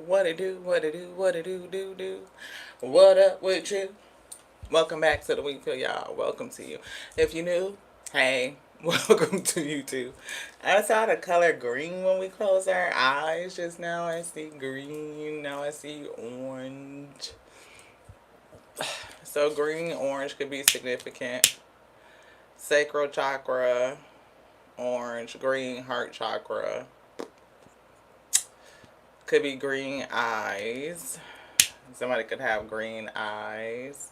What it do, what it do, what it do. What up with you? Welcome back to the Week Feel, y'all. Welcome to you. If you new, hey, welcome to you too. I saw the color green when we closed our eyes just now. I see green, now I see orange. So green, orange could be significant. Sacral chakra, orange, green, heart chakra. Could be green eyes. Somebody could have green eyes.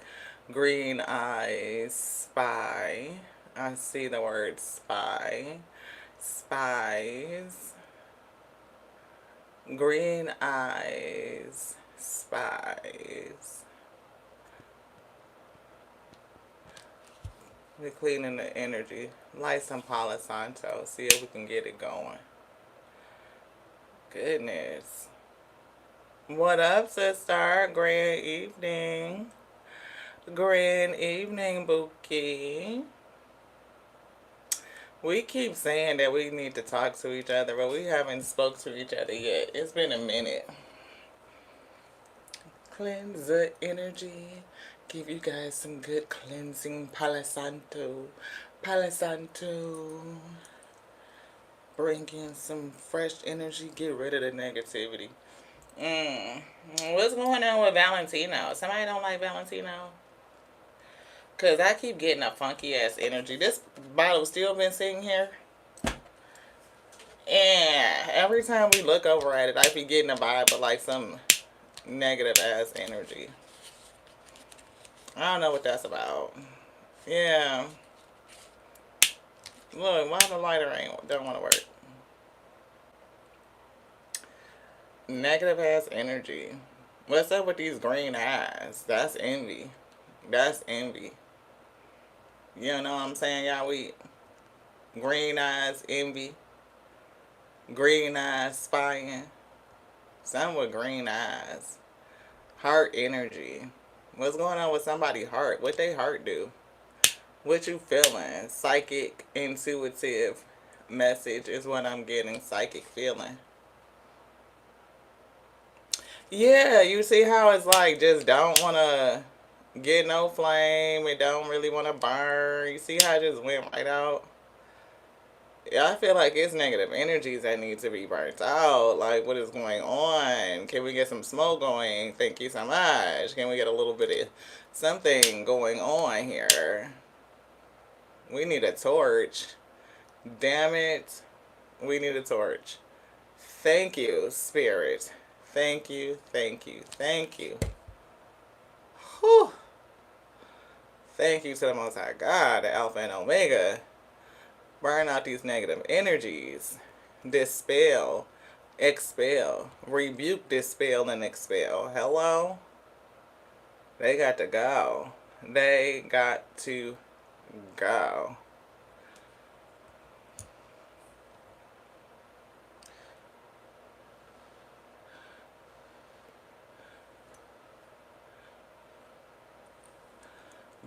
Green eyes, spy. I see the word spy. Spies. Green eyes, spies. We're cleaning the energy. Light some Palo Santo. See if we can get it going. Goodness. What up, sister? Grand evening. Grand evening, Bookie. We keep saying that we need to talk to each other, but we haven't spoke to each other yet. It's been a minute. Cleanse the energy. Give you guys some good cleansing Palo Santo. Palo Santo. Bring in some fresh energy. Get rid of the negativity. What's going on with Valentino? Somebody don't like Valentino? Because I keep getting a funky ass energy. This bottle still been sitting here. And every time we look over at it, I be getting a vibe of like some negative ass energy. I don't know what that's about. Yeah. Look, why the lighter don't want to work? Negative ass energy. What's up with these green eyes? That's envy. That's envy. You know what I'm saying, y'all? We green eyes, envy. Green eyes, spying. Some with green eyes. Heart energy. What's going on with somebody's heart? What they heart do? What you feeling? Psychic, intuitive message is what I'm getting. Psychic feeling. Yeah, you see how it's like just don't want to get no flame. It don't really want to burn. You see how it just went right out? Yeah, I feel like it's negative energies that need to be burnt out. Like, what is going on? Can we get some smoke going? Thank you so much. Can we get a little bit of something going on here? We need a torch. Damn it. We need a torch. Thank you, Spirit. Thank you, thank you, thank you. Whew. Thank you to the Most High God, the Alpha and Omega. Burn out these negative energies. Dispel. Expel. Rebuke, dispel, and expel. Hello? They got to go. They got to go.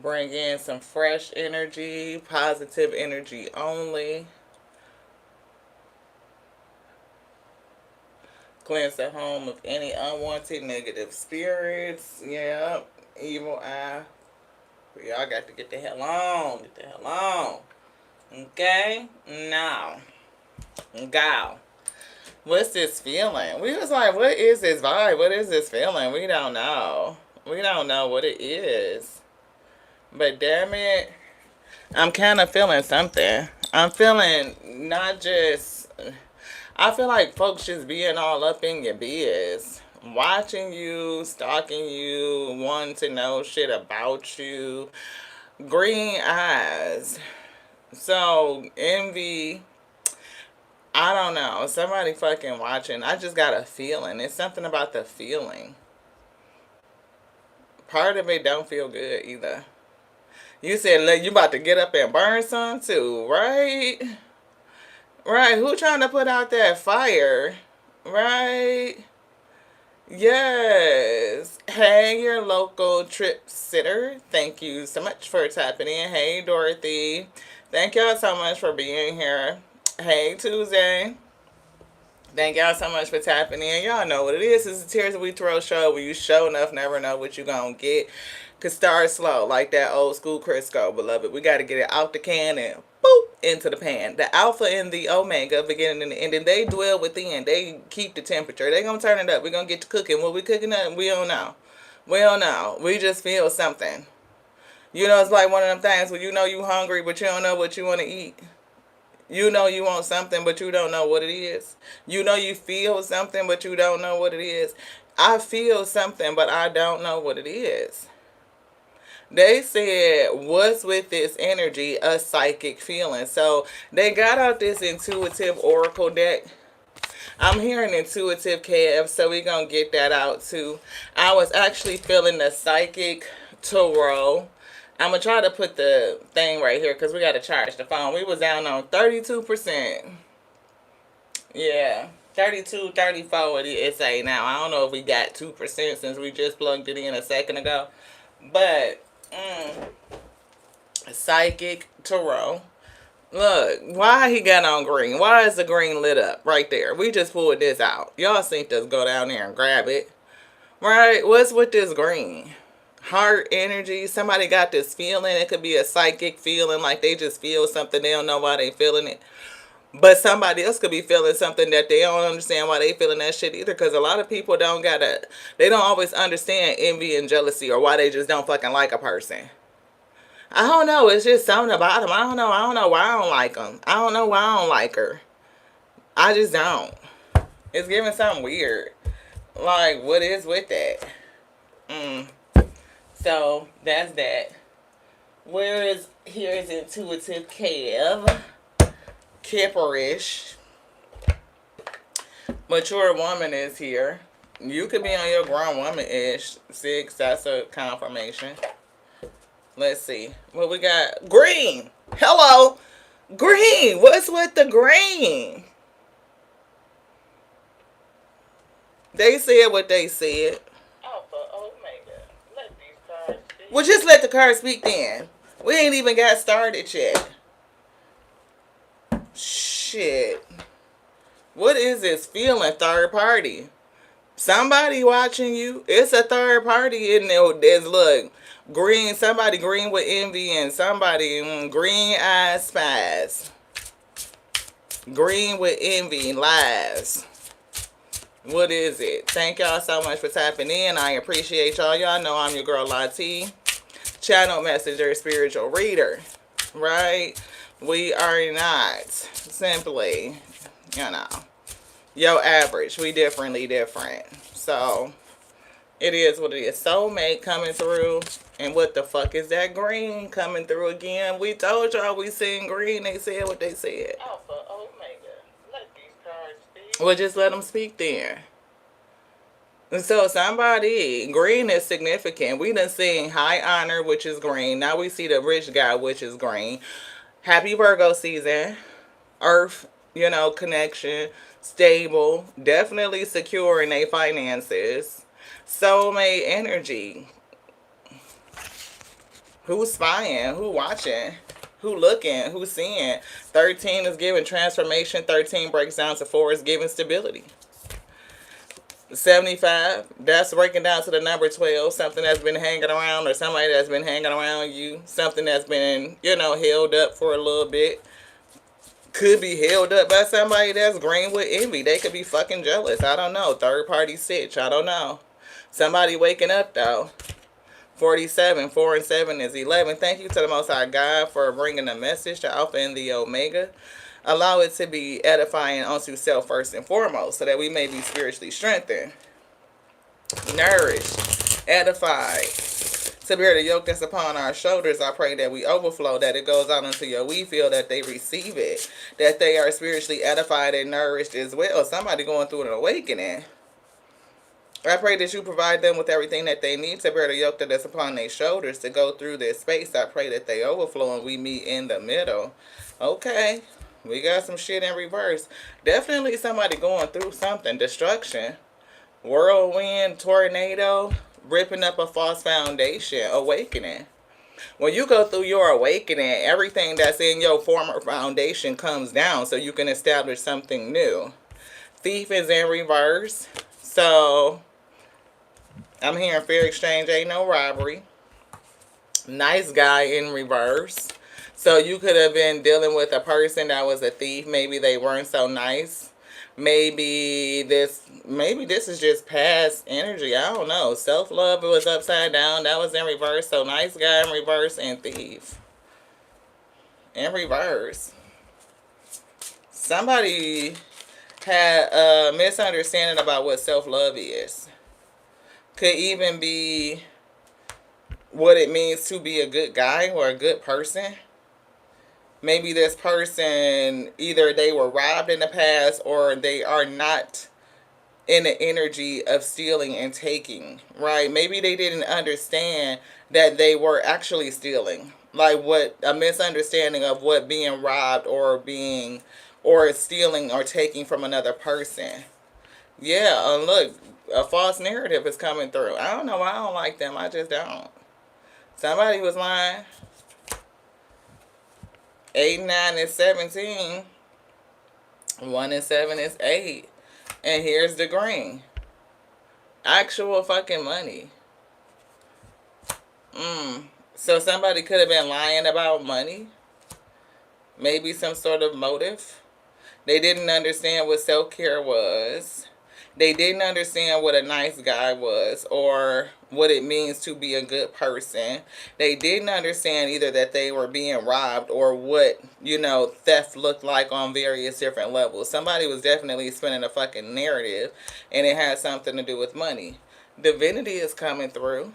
Bring in some fresh energy, positive energy only. Cleanse the home of any unwanted negative spirits. Yep. Evil eye. Y'all got to get the hell on. Get the hell on. Okay? Now. Go. What's this feeling? We was like, what is this vibe? What is this feeling? We don't know. We don't know what it is. But damn it, I'm kind of feeling something. I'm feeling not just... I feel like folks just being all up in your biz. Watching you, stalking you, wanting to know shit about you. Green eyes. So, envy... I don't know. Somebody fucking watching. I just got a feeling. It's something about the feeling. Part of it don't feel good either. You said, look, you about to get up and burn some too, right? Right. Who trying to put out that fire? Right? Yes. Hey, your local trip sitter. Thank you so much for tapping in. Hey, Dorothy. Thank y'all so much for being here. Hey, Tuesday. Thank y'all so much for tapping in. Y'all know what it is. It's the Tears We Throw show where you show enough never know what you gonna get. Could start slow like that old school Crisco, beloved. We gotta get it out the can and boop into the pan. The alpha and the omega, beginning and the ending, they dwell within. They keep the temperature. They gonna turn it up. We gonna get to cooking. What we cooking up, we don't know. We don't know. We just feel something. You know, it's like one of them things where you know you hungry, but you don't know what you want to eat. You know you want something, but you don't know what it is. You know you feel something, but you don't know what it is. I feel something, but I don't know what it is. They said, what's with this energy? A psychic feeling. So they got out this intuitive oracle deck. I'm hearing intuitive KF, so we're going to get that out too. I was actually feeling the psychic tarot. I'm going to try to put the thing right here because we got to charge the phone. We was down on 32%. Yeah. 32, 34 it say now. I don't know if we got 2% since we just plugged it in a second ago. But, psychic tarot. Look, why he got on green? Why is the green lit up right there? We just pulled this out. Y'all seen us go down there and grab it. Right? What's with this green? Heart energy. Somebody got this feeling. It could be a psychic feeling, like they just feel something. They don't know why they feeling it. But somebody else could be feeling something that they don't understand why they feeling that shit either. Because a lot of people they don't always understand envy and jealousy or why they just don't fucking like a person. I don't know. It's just something about them. I don't know. I don't know why I don't like them. I don't know why I don't like her. I just don't. It's giving something weird. Like, what is with that? So, that's that. Here's intuitive Kev. Kipperish. Mature woman is here. You could be on your grown woman-ish. 6, that's a confirmation. Let's see. What we got? Green. Hello. Green. What's with the green? They said what they said. Alpha, Omega. Let these cards speak. Well, just let the cards speak then. We ain't even got started yet. Shit. What is this feeling? Third party. Somebody watching you. It's a third party in there. There's, look, green. Somebody green with envy and somebody green eyes spies. Green with envy lies. What is it? Thank y'all so much for tapping in. I appreciate y'all. Y'all know I'm your girl Lati. Channel messenger, spiritual reader. Right? We are not simply, your average. We differently different. So, it is what it is. Soulmate coming through. And what the fuck is that green coming through again? We told y'all we seen green. They said what they said. Alpha, Omega. Let these cards speak. Well, just let them speak then. And so somebody, green is significant. We done seen high honor, which is green. Now we see the rich guy, which is green. Happy Virgo season. Earth, connection. Stable. Definitely secure in their finances. Soulmate energy. Who's spying? Who watching? Who looking? Who seeing? 13 is giving transformation. 13 breaks down to 4 is giving stability. 75, that's breaking down to the number 12. Something that's been hanging around or somebody that's been hanging around you. Something that's been, held up for a little bit. Could be held up by somebody that's green with envy. They could be fucking jealous. I don't know. Third party sitch. I don't know. Somebody waking up though. 47, 4 and 7 is 11. Thank you to the Most High God for bringing the message to Alpha and the Omega. Allow it to be edifying unto self first and foremost, so that we may be spiritually strengthened, nourished, edified. To bear the yoke that's upon our shoulders, I pray that we overflow, that it goes out unto your we feel, that they receive it, that they are spiritually edified and nourished as well. Somebody going through an awakening. I pray that you provide them with everything that they need to bear the yoke that is upon their shoulders to go through this space. I pray that they overflow and we meet in the middle. Okay. We got some shit in reverse. Definitely somebody going through something. Destruction. Whirlwind, tornado, ripping up a false foundation. Awakening. When you go through your awakening, everything that's in your former foundation comes down so you can establish something new. Thief is in reverse. So I'm hearing fair exchange ain't no robbery. Nice guy in reverse. So you could have been dealing with a person that was a thief. Maybe they weren't so nice. Maybe this is just past energy. I don't know. Self-love was upside down. That was in reverse. So nice guy in reverse and thief in reverse. Somebody had a misunderstanding about what self-love is. Could even be what it means to be a good guy or a good person. Maybe this person, either they were robbed in the past or they are not in the energy of stealing and taking, right? Maybe they didn't understand that they were actually stealing. Like what a misunderstanding of what being robbed or stealing or taking from another person. Yeah, look, a false narrative is coming through. I don't know why I don't like them. I just don't. Somebody was lying. 8, 9 is 17. 1 and 7 is 8. And here's the green. Actual fucking money. So somebody could have been lying about money. Maybe some sort of motive. They didn't understand what self-care was. They didn't understand what a nice guy was or what it means to be a good person. They didn't understand either that they were being robbed or what, theft looked like on various different levels. Somebody was definitely spinning a fucking narrative and it had something to do with money. Divinity is coming through.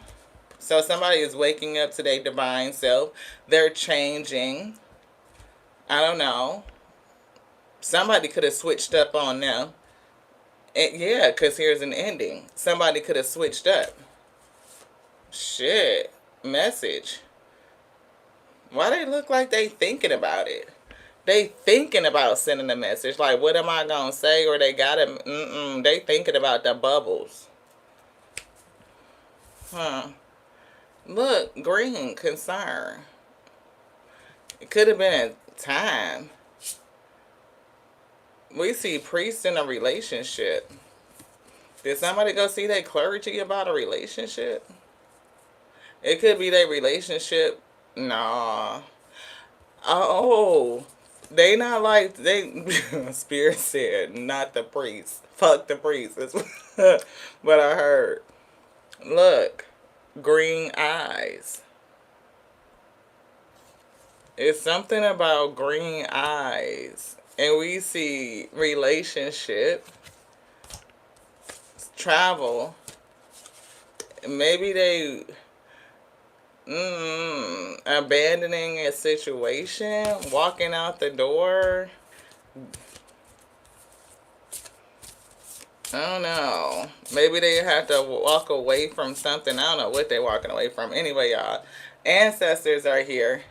So somebody is waking up to their divine self. They're changing. I don't know. Somebody could have switched up on them. And yeah, because here's an ending. Somebody could have switched up. Shit. Message. Why they look like they thinking about it? They thinking about sending a message. Like, what am I going to say? Or they got to... They thinking about the bubbles. Look, green, concern. It could have been time. We see priest in a relationship. Did somebody go see their clergy about a relationship? It could be their relationship. Nah. Oh. They not like, Spirit said, not the priest. Fuck the priest. That's what I heard. Look. Green eyes. It's something about green eyes. And we see relationship, travel. Maybe they abandoning a situation, walking out the door. I don't know. Maybe they have to walk away from something. I don't know what they're walking away from. Anyway, y'all, ancestors are here.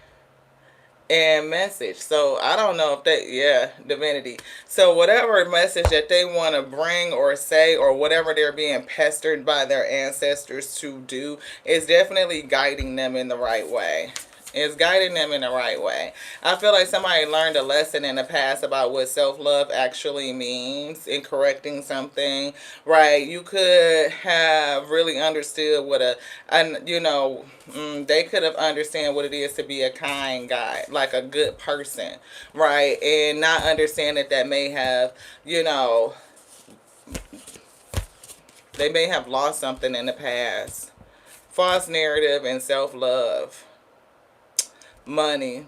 And message. So I don't know if divinity. So whatever message that they want to bring or say or whatever they're being pestered by their ancestors to do is definitely guiding them in the right way. It's guiding them in the right way. I feel like somebody learned a lesson in the past about what self-love actually means in correcting something, right? You could have really understood what they could have understand what it is to be a kind guy, like a good person, right? And not understand that may have, they may have lost something in the past. False narrative and self-love. Money.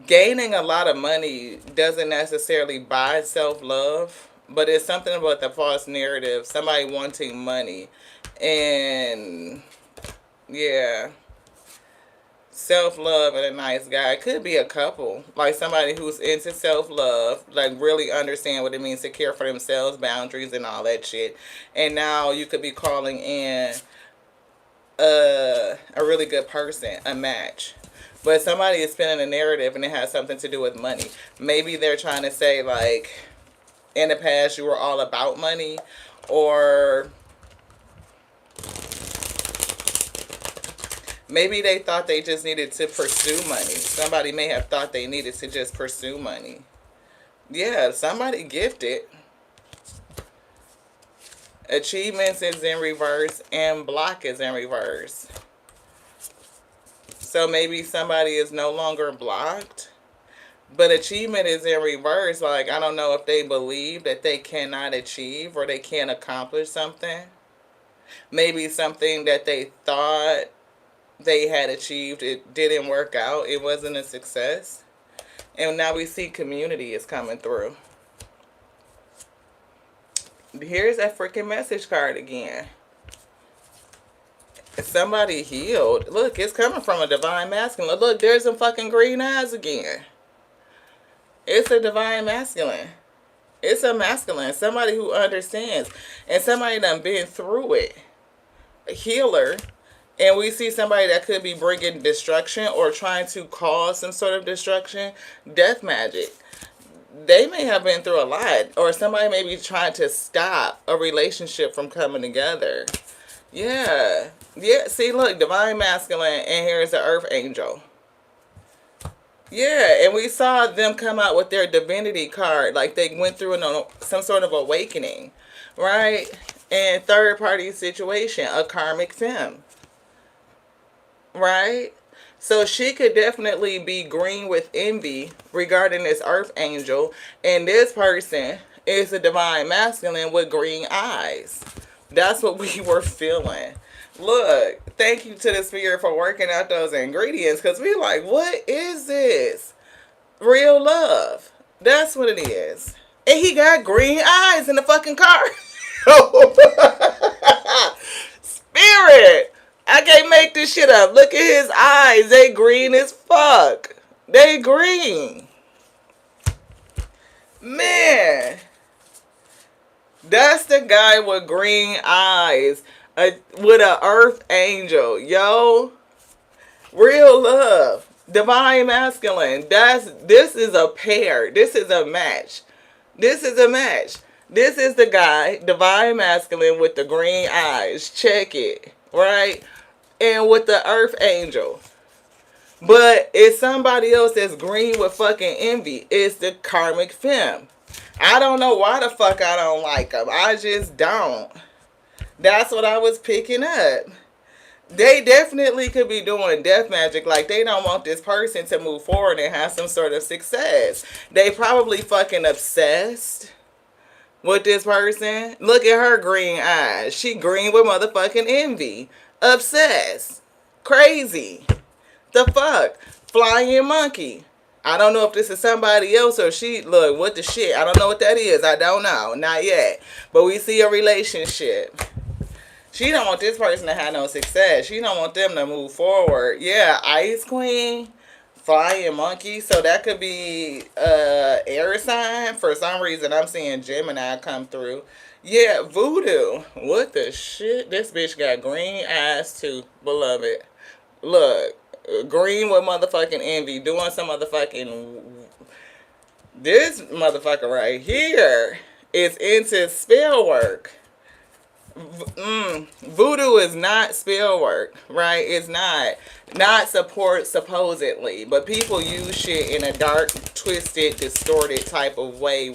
Gaining a lot of money doesn't necessarily buy self-love, but it's something about the false narrative. Somebody wanting money. And yeah, self-love and a nice guy. It could be a couple, like somebody who's into self-love, like really understand what it means to care for themselves, boundaries and all that shit. And now you could be calling in a really good person, a match. But somebody is spinning a narrative and it has something to do with money. Maybe they're trying to say, like, in the past you were all about money, or maybe they thought they just needed to pursue money. Somebody may have thought they needed to just pursue money. Yeah, somebody gifted. Achievements is in reverse and block is in reverse. So maybe somebody is no longer blocked, but achievement is in reverse. Like, I don't know if they believe that they cannot achieve or they can't accomplish something. Maybe something that they thought they had achieved, it didn't work out. It wasn't a success. And now we see community is coming through. Here's that freaking message card again. Somebody healed. Look, it's coming from a divine masculine. Look, there's some fucking green eyes again. It's a divine masculine. It's a masculine. Somebody who understands. And somebody done been through it. A healer. And we see somebody that could be bringing destruction or trying to cause some sort of destruction. Death magic. They may have been through a lot. Or somebody may be trying to stop a relationship from coming together. Yeah. Yeah, see, look, divine masculine, and here's the earth angel. Yeah, and we saw them come out with their divinity card, like they went through some sort of awakening, right? And third party situation, a karmic femme, right? So she could definitely be green with envy regarding this earth angel, and this person is a divine masculine with green eyes. That's what we were feeling. Look, thank you to the spirit for working out those ingredients, because we like, what is this? Real love. That's what it is. And he got green eyes in the fucking car. Spirit! I can't make this shit up. Look at his eyes. They green as fuck. They green. Man. That's the guy with green eyes. With an earth angel. Yo. Real love. Divine masculine. This is a pair. This is a match. This is a match. This is the guy, divine masculine with the green eyes. Check it. Right? And with the earth angel. But it's somebody else that's green with fucking envy. It's the karmic femme. I don't know why the fuck I don't like them. I just don't. That's what I was picking up. They definitely could be doing death magic. Like, they don't want this person to move forward and have some sort of success. They probably fucking obsessed with this person. Look at her green eyes. She green with motherfucking envy. Obsessed. Crazy. The fuck? Flying monkey. I don't know if this is somebody else or she. Look, what the shit? I don't know what that is. I don't know. Not yet. But we see a relationship. She don't want this person to have no success. She don't want them to move forward. Yeah, Ice Queen, Flying Monkey. So that could be air sign. For some reason, I'm seeing Gemini come through. Yeah, Voodoo. What the shit? This bitch got green eyes too, beloved. Look, green with motherfucking envy. Doing some motherfucking... This motherfucker right here is into spell work. Voodoo is not spell work, right? It's not support supposedly, but people use shit in a dark, twisted, distorted type of way.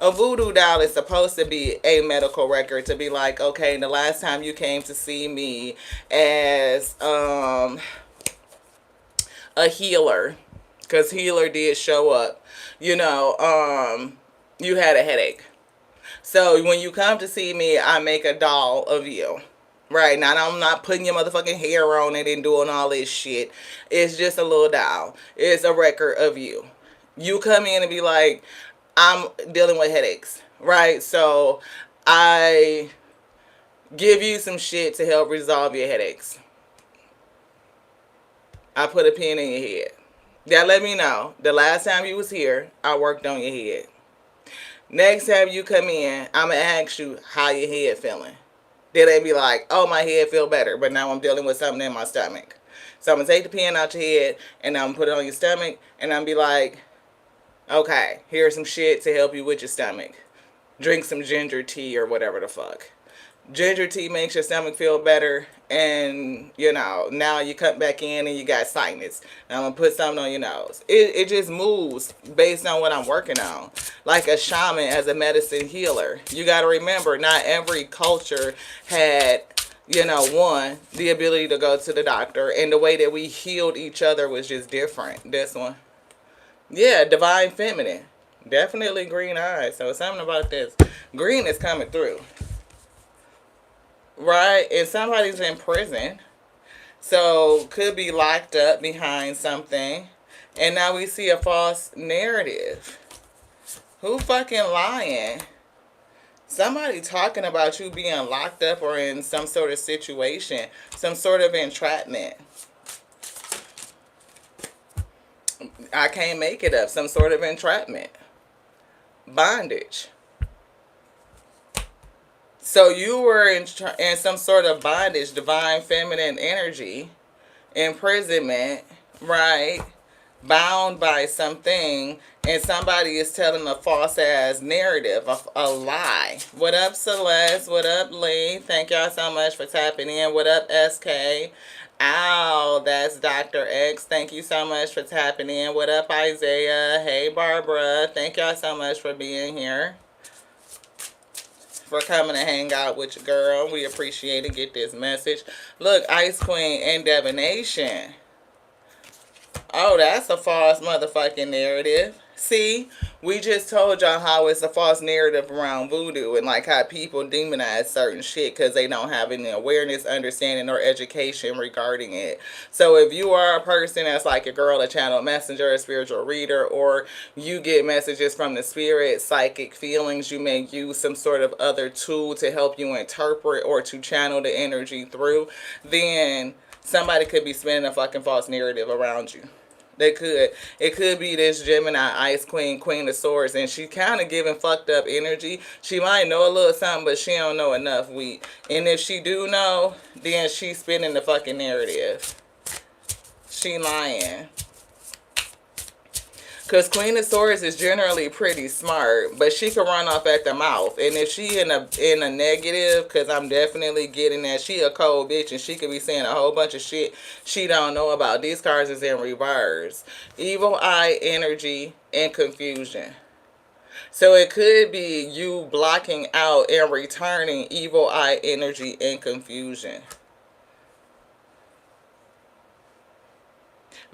A voodoo doll is supposed to be a medical record, to be like, okay, the last time you came to see me as a healer, because healer did show up, you had a headache. So when you come to see me, I make a doll of you. Right? Now, I'm not putting your motherfucking hair on it and doing all this shit. It's just a little doll. It's a record of you. You come in and be like, I'm dealing with headaches. Right? So I give you some shit to help resolve your headaches. I put a pin in your head. That let me know. The last time you was here, I worked on your head. Next time you come in, I'm going to ask you how your head feeling. Then they be like, oh, my head feel better, but now I'm dealing with something in my stomach. So I'm going to take the pin out your head, and I'm going to put it on your stomach, and I'm going to be like, okay, here's some shit to help you with your stomach. Drink some ginger tea or whatever the fuck. Ginger tea makes your stomach feel better, and you know, now you come back in and you got sinus. Now I'm gonna put something on your nose. It just moves based on what I'm working on. Like a shaman as a medicine healer. You gotta remember, not every culture had, you know, one, the ability to go to the doctor, and the way that we healed each other was just different. This one. Yeah, divine feminine. Definitely green eyes. So something about this. Green is coming through. Right? And somebody's in prison. So could be locked up behind something. And now we see a false narrative. Who fucking lying? Somebody talking about you being locked up or in some sort of situation. Some sort of entrapment. I can't make it up. Some sort of entrapment. Bondage. So you were in some sort of bondage, divine feminine energy, imprisonment, right? Bound by something, and somebody is telling a false ass narrative, a lie. What up, Celeste? What up, Lee? Thank y'all so much for tapping in. What up, SK? Ow, that's Dr. X. Thank you so much for tapping in. What up, Isaiah? Hey, Barbara. Thank y'all so much for being here, for coming to hang out with your girl. We appreciate it. Get this message. Look, Ice Queen and divination. Oh, that's a false motherfucking narrative. See, we just told y'all how it's a false narrative around voodoo and like how people demonize certain shit because they don't have any awareness, understanding, or education regarding it. So if you are a person that's like a girl, a channel messenger, a spiritual reader, or you get messages from the spirit, psychic feelings, you may use some sort of other tool to help you interpret or to channel the energy through, then somebody could be spinning a fucking false narrative around you. They could. It could be this Gemini, Ice Queen, Queen of Swords, and she kind of giving fucked up energy. She might know a little something, but she don't know enough weed. And if she do know, then she's spinning the fucking narrative. She lying. Because Queen of Swords is generally pretty smart, but she can run off at the mouth. And if she in a negative, because I'm definitely getting that, she a cold bitch and she could be saying a whole bunch of shit she don't know about. These cards is in reverse. Evil eye energy and confusion. So it could be you blocking out and returning evil eye energy and confusion.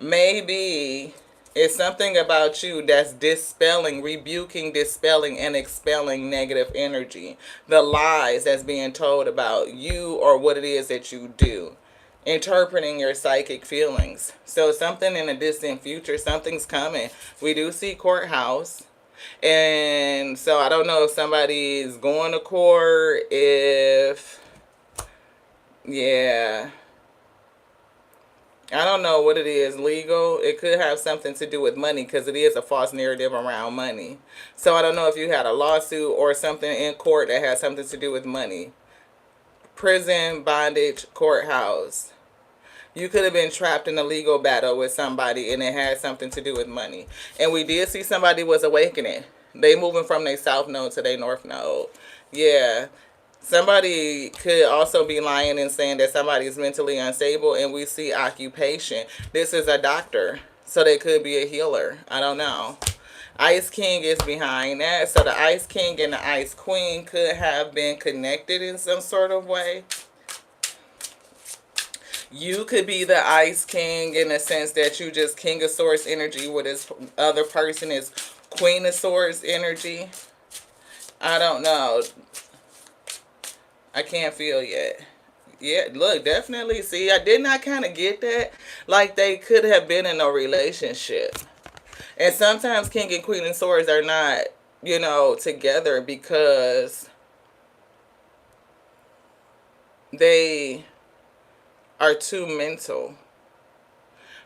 Maybe it's something about you that's dispelling, rebuking, dispelling, and expelling negative energy. The lies that's being told about you or what it is that you do. Interpreting your psychic feelings. So something in the distant future, something's coming. We do see courthouse. And so I don't know if somebody's going to court, if, yeah, I don't know what it is, legal. It could have something to do with money because it is a false narrative around money. So I don't know if you had a lawsuit or something in court that has something to do with money. Prison, bondage, courthouse. You could have been trapped in a legal battle with somebody and it had something to do with money. And we did see somebody was awakening. They moving from their south node to their north node. Yeah. Somebody could also be lying and saying that somebody is mentally unstable, and we see occupation. This is a doctor, so they could be a healer. I don't know. Ice King is behind that, so the Ice King and the Ice Queen could have been connected in some sort of way. You could be the Ice King in the sense that you just King of Swords energy, where this other person is Queen of Swords energy. I don't know. I can't feel yet. Yeah, look, definitely. See, I did not kind of get that. Like they could have been in a relationship. And sometimes King and Queen of Swords are not, you know, together because they are too mental.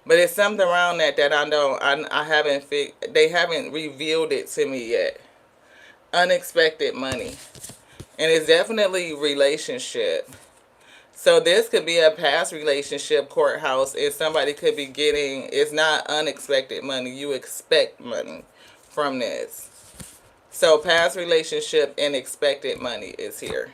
But it's something around that I haven't they haven't revealed it to me yet. Unexpected money. And it's definitely relationship. So this could be a past relationship, courthouse. If somebody could be getting, it's not unexpected money. You expect money from this. So past relationship and expected money is here.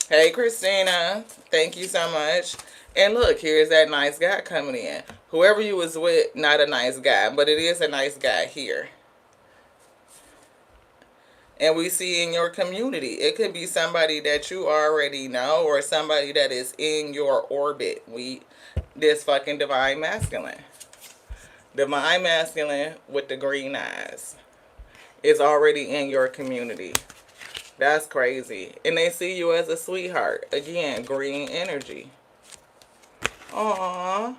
Hey, Christina. Thank you so much. And look, here's that nice guy coming in. Whoever you was with, not a nice guy, but it is a nice guy here. And we see in your community, it could be somebody that you already know or somebody that is in your orbit. This fucking divine masculine. Divine masculine with the green eyes is already in your community. That's crazy. And they see you as a sweetheart. Again, green energy. Aww.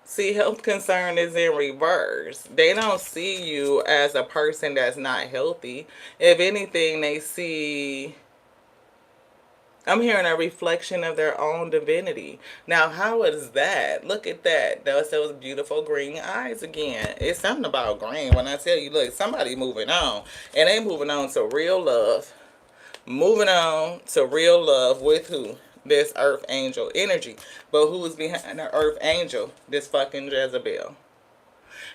See, health concern is in reverse. They don't see you as a person that's not healthy. If anything, they see... I'm hearing a reflection of their own divinity. Now, how is that? Look at that. Those beautiful green eyes again. It's something about green. When I tell you, look, somebody moving on. And they moving on to real love. Moving on to real love with who? This earth angel energy. But who is behind the earth angel? This fucking Jezebel.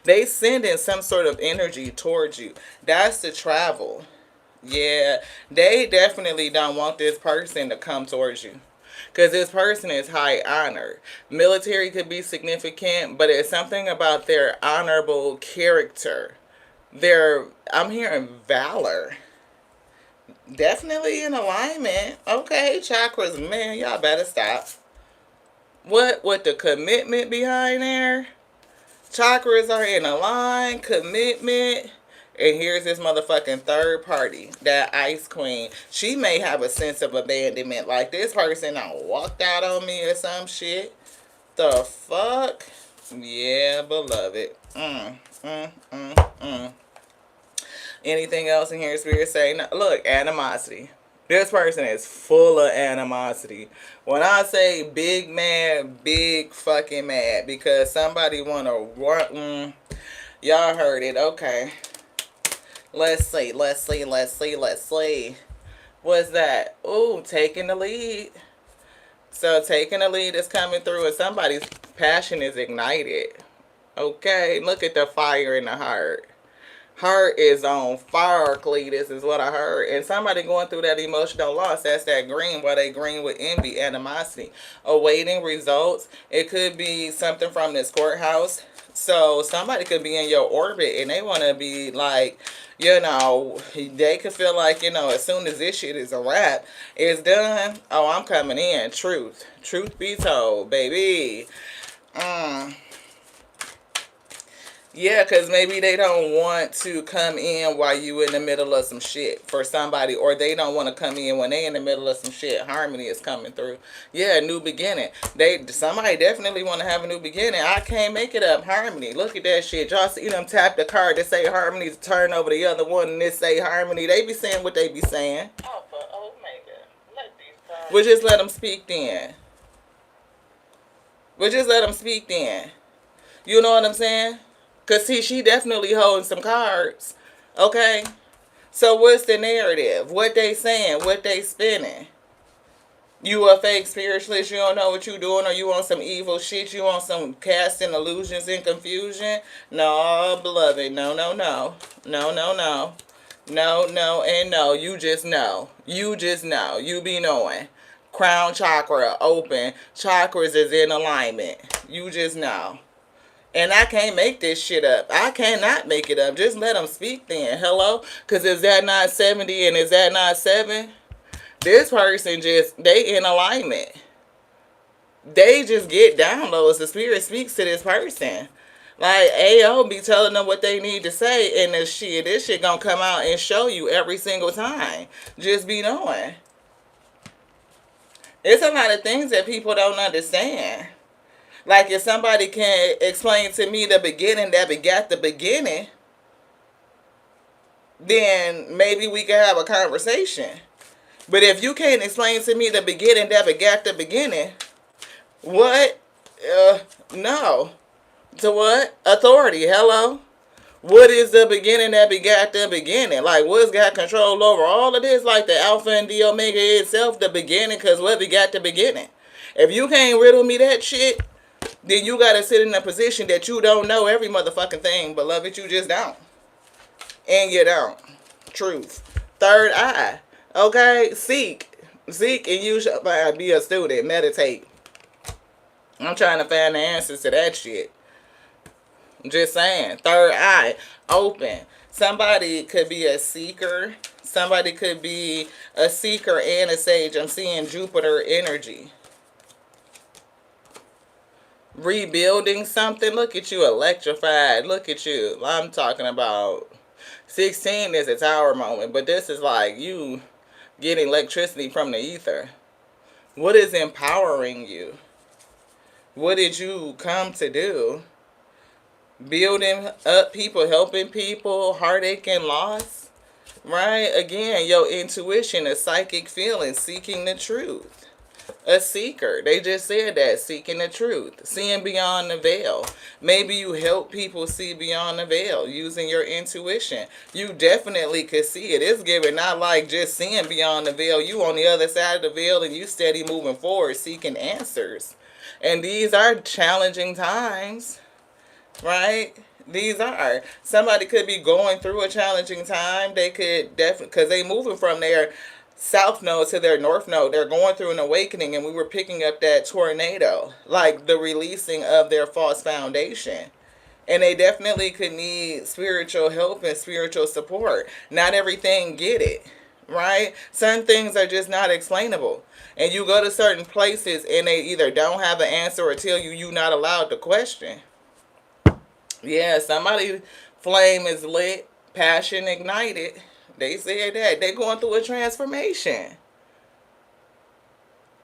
They sending some sort of energy towards you. That's the travel. Yeah, they definitely don't want this person to come towards you. Because this person is high honor. Military could be significant, but it's something about their honorable character. I'm hearing valor. Definitely in alignment. Okay, chakras, man, y'all better stop. What with the commitment behind there? Chakras are in a line, commitment. And here's this motherfucking third party, that ice queen. She may have a sense of abandonment. Like, this person done walked out on me or some shit. The fuck? Yeah, beloved. Anything else in here, Spirit say? No, look, animosity. This person is full of animosity. When I say big mad, big fucking mad. Because somebody want to run. Y'all heard it. Okay. Let's see. What's that? Ooh, taking the lead. So taking the lead is coming through and somebody's passion is ignited. Okay, look at the fire in the heart. Heart is on fire, Cletus, is what I heard. And somebody going through that emotional loss, that's that green, where they green with envy, animosity. Awaiting results. It could be something from this courthouse. So somebody could be in your orbit and they want to be like, they could feel like, as soon as this shit is a wrap, it's done. Oh, I'm coming in. Truth be told, baby. Yeah, because maybe they don't want to come in while you in the middle of some shit for somebody, or they don't want to come in when they in the middle of some shit. Harmony is coming through. Yeah, new beginning. Somebody definitely want to have a new beginning. I can't make it up. Harmony. Look at that shit. Y'all see them tap the card that say Harmony to turn over the other one and this say Harmony. They be saying what they be saying. Alpha, Omega. Let these cards. We'll just let them speak then. You know what I'm saying? Because, see, she definitely holding some cards. Okay? So, what's the narrative? What they saying? What they spinning? You a fake spiritualist? You don't know what you doing? Or you on some evil shit? You on some casting illusions and confusion? No, beloved. No. No, and no. You just know. You be knowing. Crown chakra open. Chakras is in alignment. You just know. And I can't make this shit up. I cannot make it up. Just let them speak then. Hello? Because is that not 70 and is that not 7? This person they in alignment. They just get downloads. The spirit speaks to this person. Like, AO be telling them what they need to say. And this shit gonna come out and show you every single time. Just be knowing. It's a lot of things that people don't understand. Like, if somebody can explain to me the beginning that begat the beginning, then maybe we can have a conversation. But if you can't explain to me the beginning that begat the beginning, what? No. To what? Authority. Hello? What is the beginning that begat the beginning? Like, what's got control over all of this? Like the Alpha and the Omega itself, the beginning, because what begat the beginning? If you can't riddle me that shit, then you got to sit in a position that you don't know every motherfucking thing. Beloved, you just don't. And you don't. Truth. Third eye. Okay? Seek. Seek and you shall find. Be a student. Meditate. I'm trying to find the answers to that shit. Just saying. Third eye open. Somebody could be a seeker. Somebody could be a seeker and a sage. I'm seeing Jupiter energy. Rebuilding something. Look at you, electrified. Look at you. I'm talking about 16 is a tower moment, but this is like you getting electricity from the ether. What is empowering you? What did you come to do? Building up people, helping people, heartache and loss, right? Again, your intuition, a psychic feeling, seeking the truth. A seeker. They just said that, seeking the truth, seeing beyond the veil. Maybe you help people see beyond the veil using your intuition. You definitely could see it. It's given not like just seeing beyond the veil. You on the other side of the veil and you steady moving forward, seeking answers. And these are challenging times, right? These are. Somebody could be going through a challenging time. They could definitely, because they moving from their south node to their north node. They're going through an awakening, and we were picking up that tornado, like the releasing of their false foundation. And they definitely could need spiritual help and spiritual support. Not everything get it, right? Certain things are just not explainable. And you go to certain places and they either don't have an answer or tell you you're not allowed to question. Yeah, somebody flame is lit, passion ignited. They said that. They're going through a transformation.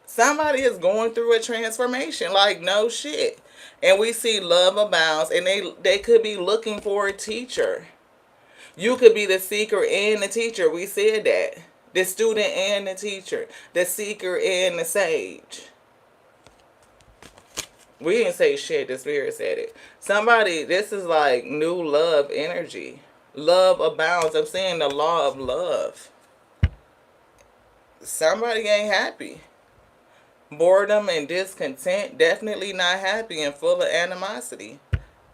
Somebody is going through a transformation. Like, no shit. And we see love abounds. And they could be looking for a teacher. You could be the seeker and the teacher. We said that. The student and the teacher. The seeker and the sage. We didn't say shit. The spirit said it. Somebody, this is like new love energy. Love abounds. I'm saying the law of love. Somebody ain't happy. Boredom and discontent. Definitely not happy and full of animosity.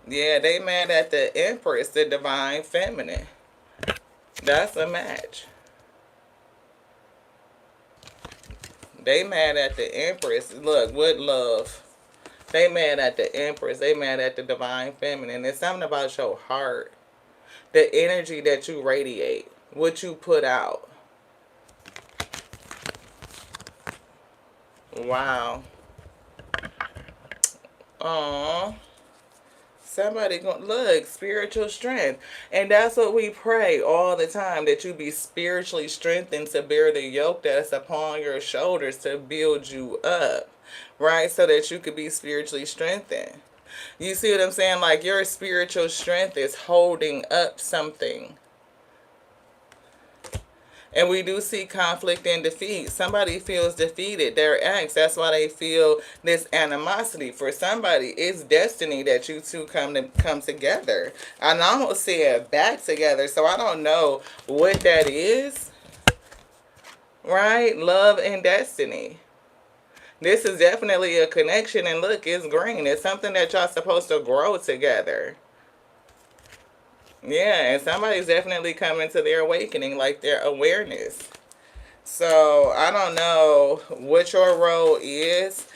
Yeah, they mad at the Empress, the divine feminine. That's a match. They mad at the Empress. Look, with love. They mad at the Empress. They mad at the divine feminine. It's something about your heart. The energy that you radiate. What you put out. Wow. Aww. Somebody going look, spiritual strength. And that's what we pray all the time, that you be spiritually strengthened to bear the yoke that's upon your shoulders to build you up. Right? So that you could be spiritually strengthened. You see what I'm saying? Like your spiritual strength is holding up something. And we do see conflict and defeat. Somebody feels defeated. They're angst. That's why they feel this animosity. For somebody, it's destiny that you two come together. And I almost said back together. So I don't know what that is. Right? Love and destiny. This is definitely a connection. And look, it's green. It's something that y'all supposed to grow together. Yeah, and somebody's definitely coming to their awakening, like their awareness. So, I don't know what your role is.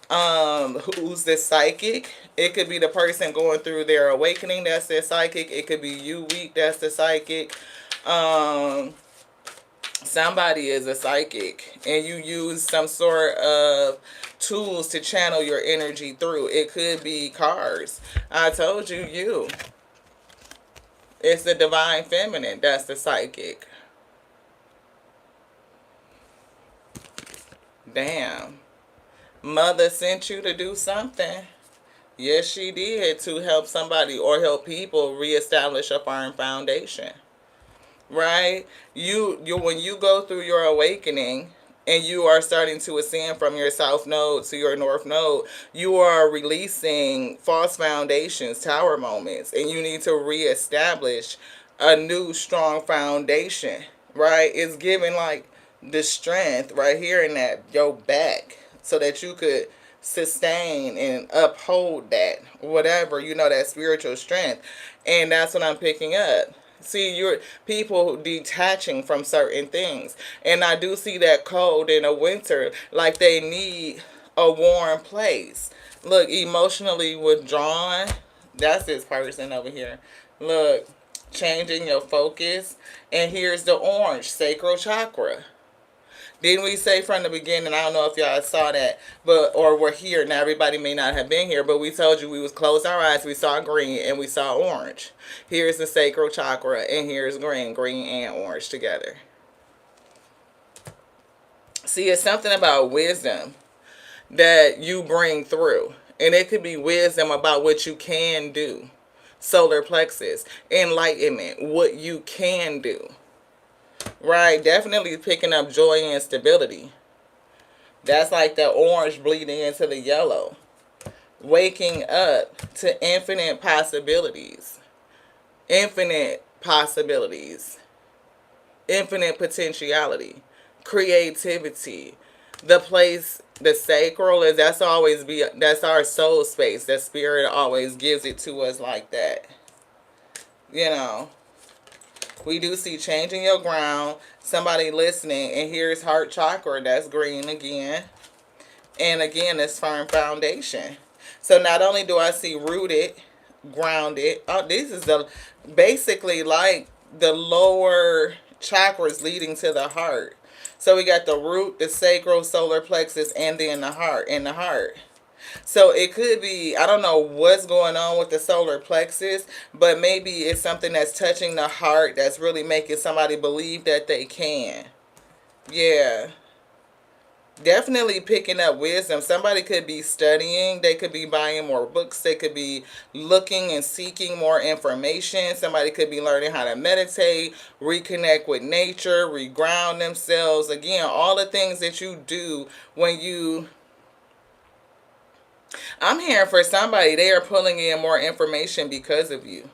Who's the psychic? It could be the person going through their awakening, that's their psychic. It could be you weak, that's the psychic. Somebody is a psychic, and you use some sort of tools to channel your energy through. It could be cards. I told you. It's the divine feminine. That's the psychic. Damn. Mother sent you to do something. Yes, she did, to help somebody or help people reestablish a firm foundation. Right? You when you go through your awakening and you are starting to ascend from your south node to your north node, you are releasing false foundations, tower moments, and you need to reestablish a new strong foundation, right? It's giving like the strength right here in that your back so that you could sustain and uphold that, whatever, that spiritual strength. And that's what I'm picking up. See, you're people detaching from certain things. And I do see that cold in the winter, like they need a warm place. Look, emotionally withdrawn. That's this person over here. Look, changing your focus. And here's the orange, sacral chakra. Didn't we say from the beginning? I don't know if y'all saw that, but or were here. Now everybody may not have been here, but we told you we was close our eyes. We saw green and we saw orange. Here's the sacral chakra, and here's green, green and orange together. See, it's something about wisdom that you bring through, and it could be wisdom about what you can do. Solar plexus, enlightenment, what you can do. Right, definitely picking up joy and stability. That's like the orange bleeding into the yellow. Waking up to infinite possibilities. Infinite possibilities. Infinite potentiality. Creativity. The place, the sacral is, that's our soul space. That spirit always gives it to us like that. You know. We do see changing your ground, somebody listening, and here's heart chakra, that's green again. And again, it's firm foundation. So not only do I see rooted, grounded, oh, this is the basically like the lower chakras leading to the heart. So we got the root, the sacral, solar plexus, and then the heart, and the heart. So it could be, I don't know what's going on with the solar plexus, but maybe it's something that's touching the heart that's really making somebody believe that they can. Yeah. Definitely picking up wisdom. Somebody could be studying. They could be buying more books. They could be looking and seeking more information. Somebody could be learning how to meditate, reconnect with nature, reground themselves. Again, all the things that you do when you... I'm hearing for somebody, they are pulling in more information because of you.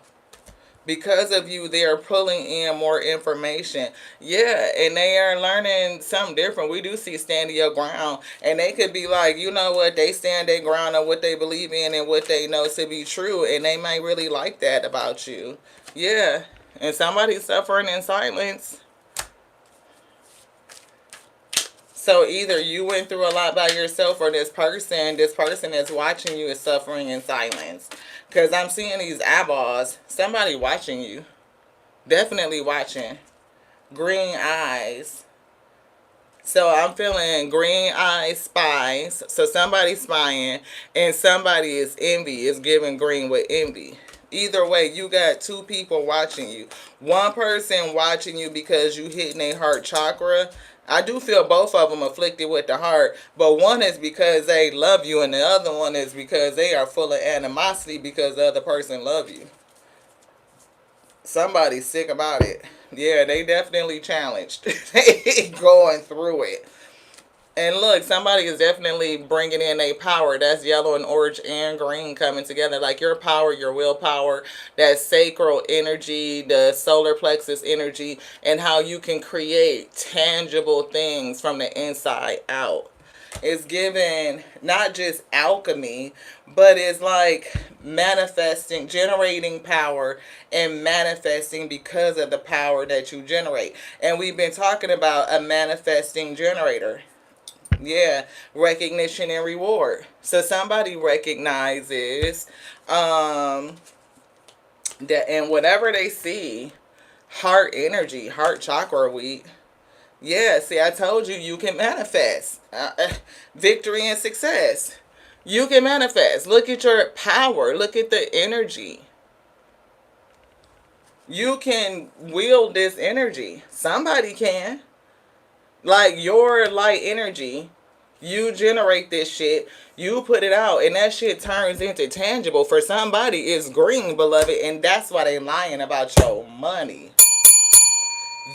Because of you, they are pulling in more information. Yeah, and they are learning something different. We do see standing your ground. And they could be like, you know what, they stand their ground on what they believe in and what they know to be true. And they might really like that about you. Yeah, and somebody's suffering in silence. So either you went through a lot by yourself, or this person that's watching you is suffering in silence. Because I'm seeing these eyeballs. Somebody watching you. Definitely watching. Green eyes. So I'm feeling green eyes, spies. So somebody's spying, and somebody is envy, is giving green with envy. Either way, you got two people watching you. One person watching you because you hitting a heart chakra. I do feel both of them afflicted with the heart, but one is because they love you, and the other one is because they are full of animosity because the other person love you. Somebody's sick about it. Yeah, they definitely challenged. They going through it. And look, somebody is definitely bringing in a power. That's yellow and orange and green coming together. Like your power, your willpower, that sacral energy, the solar plexus energy, and how you can create tangible things from the inside out. It's given not just alchemy, but it's like manifesting, generating power and manifesting because of the power that you generate. And we've been talking about a manifesting generator. Yeah, recognition and reward. So somebody recognizes that, and whatever they see, heart energy, heart chakra week. Yeah, see, I told you, you can manifest victory and success. You can manifest. Look at your power. Look at the energy. You can wield this energy. Somebody can. Like your light energy, you generate this shit, you put it out, and that shit turns into tangible. For somebody, it's green, beloved, and that's why they lying about your money.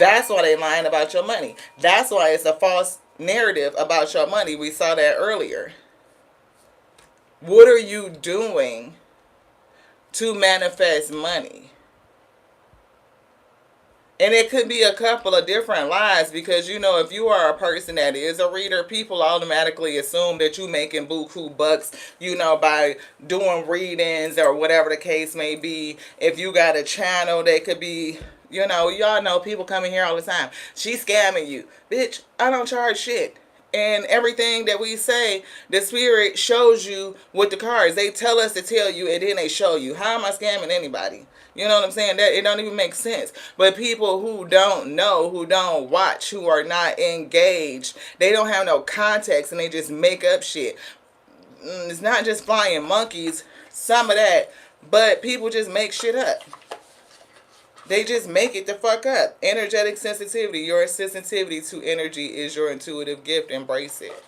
That's why they lying about your money. That's why it's a false narrative about your money. We saw that earlier. What are you doing to manifest money? And it could be a couple of different lies, because, you know, if you are a person that is a reader, people automatically assume that you making buku bucks, you know, by doing readings or whatever the case may be. If you got a channel, they could be You know, y'all know people coming here all the time. She's scamming you. Bitch, I don't charge shit. And everything that we say, the spirit shows you with the cards. They tell us to tell you, and then they show you. How am I scamming anybody? You know what I'm saying? That it don't even make sense. But people who don't know, who don't watch, who are not engaged, they don't have no context, and they just make up shit. It's not just flying monkeys, some of that, but people just make shit up. They just make it the fuck up. Energetic sensitivity. Your sensitivity to energy is your intuitive gift. Embrace it.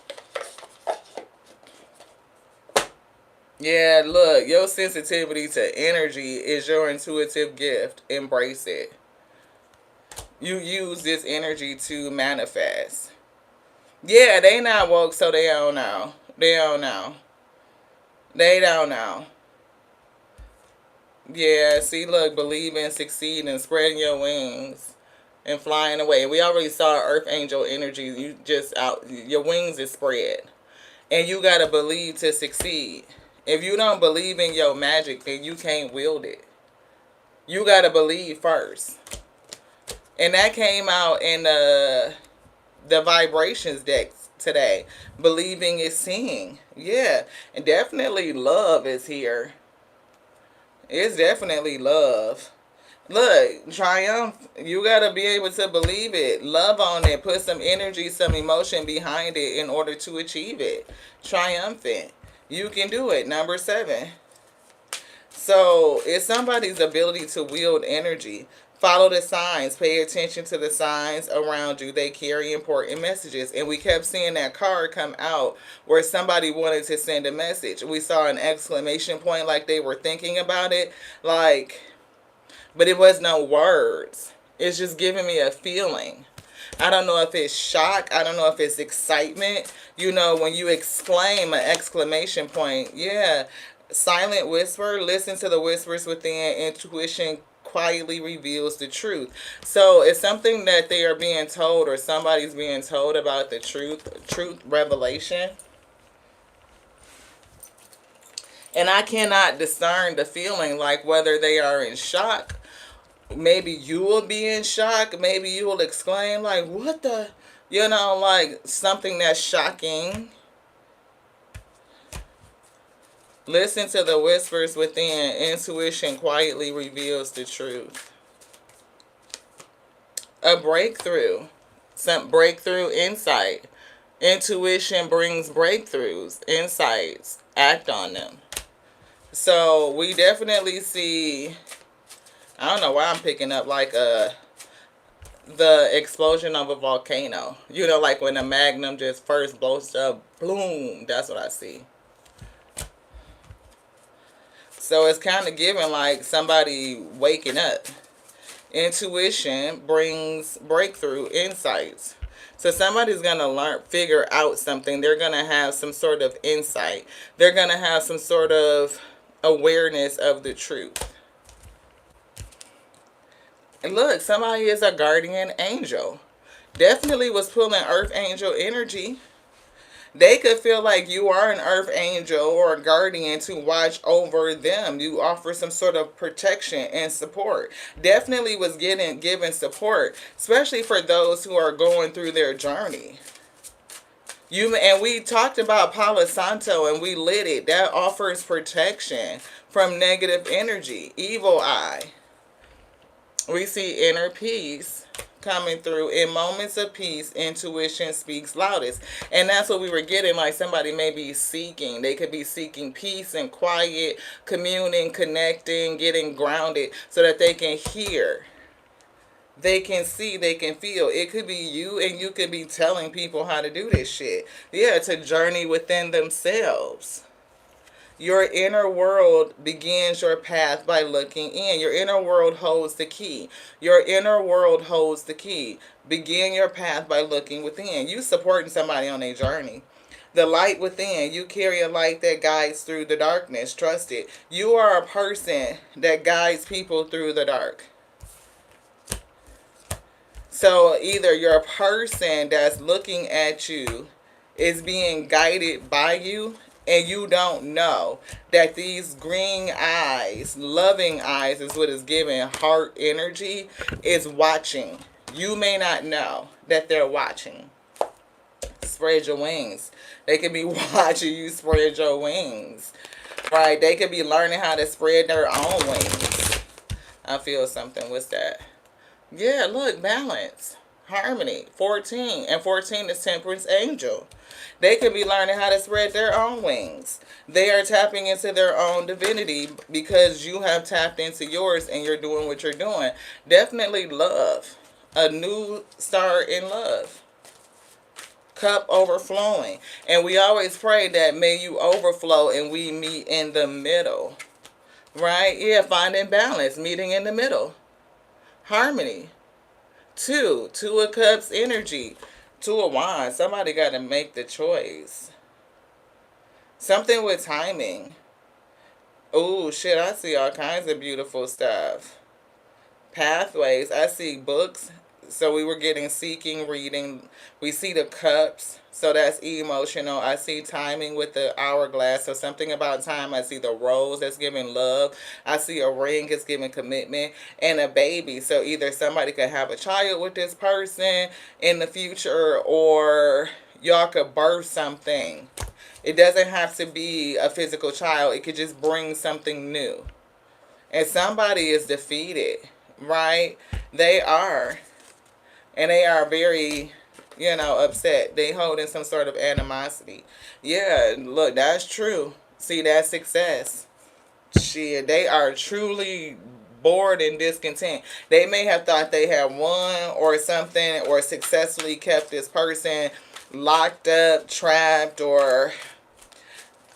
Yeah, look, your sensitivity to energy is your intuitive gift. Embrace it. You use this energy to manifest. Yeah, they not woke, so they don't know. They don't know. They don't know. Yeah, see, look, believing, succeeding, spreading your wings and flying away. We already saw Earth Angel energy. You just out, your wings is spread. And you got to believe to succeed. If you don't believe in your magic, then you can't wield it. You got to believe first. And that came out in the vibrations deck today. Believing is seeing. Yeah, and definitely love is here. It's definitely love. Look, triumph. You gotta be able to believe it. Love on it. Put some energy, some emotion behind it in order to achieve it. Triumphant. You can do it. Number 7. So it's somebody's ability to wield energy. Follow the signs. Pay attention to the signs around you. They carry important messages. And we kept seeing that card come out where somebody wanted to send a message. We saw an exclamation point like they were thinking about it. Like, but it was no words. It's just giving me a feeling. I don't know if it's shock. I don't know if it's excitement. You know, when you exclaim an exclamation point. Yeah. Silent whisper. Listen to the whispers within. Intuition quietly reveals the truth. So it's something that they are being told, or somebody's being told about the truth revelation. And I cannot discern the feeling, like whether they are in shock. Maybe you will be in shock. Maybe you will exclaim like, what the, you know, like something that's shocking. Listen to the whispers within. Intuition quietly reveals the truth. A breakthrough. Some breakthrough insight. Intuition brings breakthroughs, insights. Act on them. So we definitely see, I don't know why I'm picking up like the explosion of a volcano. You know, like when a magnum just first blows up, boom. That's what I see. So it's kind of giving like somebody waking up. Intuition brings breakthrough insights. So somebody's going to figure out something. They're going to have some sort of insight. They're going to have some sort of awareness of the truth. And look, somebody is a guardian angel. Definitely was pulling earth angel energy. They could feel like you are an earth angel or a guardian to watch over them. You offer some sort of protection and support. Definitely was given support, especially for those who are going through their journey. And we talked about Palo Santo and we lit it. That offers protection from negative energy, evil eye. We see inner peace coming through. In moments of peace, intuition speaks loudest. And that's what we were getting, like somebody may be seeking. They could be seeking peace and quiet, communing, connecting, getting grounded so that they can hear. They can see, they can feel. It could be you, and you could be telling people how to do this shit. Yeah, it's a journey within themselves. Your inner world begins your path by looking in. Your inner world holds the key. Your inner world holds the key. Begin your path by looking within. You supporting somebody on their journey. The light within. You carry a light that guides through the darkness. Trust it. You are a person that guides people through the dark. So either you're a person that's looking at you is being guided by you, and you don't know that these green eyes, loving eyes is what is giving heart energy, is watching. You may not know that they're watching. Spread your wings. They could be watching you spread your wings. Right? They could be learning how to spread their own wings. I feel something. What's that? Yeah, look, balance. Harmony. 14. And 14 is Temperance Angel. They could be learning how to spread their own wings. They are tapping into their own divinity because you have tapped into yours and you're doing what you're doing. Definitely love. A new start in love. Cup overflowing. And we always pray that may you overflow and we meet in the middle. Right? Yeah, finding balance, meeting in the middle. Harmony. Two of Cups energy. Two of Wands. Somebody got to make the choice. Something with timing. Oh, shit, I see all kinds of beautiful stuff. Pathways. I see books. So we were getting seeking, reading. We see the cups. So that's emotional. I see timing with the hourglass. So something about time. I see the rose that's giving love. I see a ring that's giving commitment. And a baby. So either somebody could have a child with this person in the future, or y'all could birth something. It doesn't have to be a physical child. It could just bring something new. And somebody is defeated. Right? They are. And they are very, upset. They holding some sort of animosity. Yeah, look, that's true. See, that's success. Shit, they are truly bored and discontent. They may have thought they had won or something, or successfully kept this person locked up, trapped, or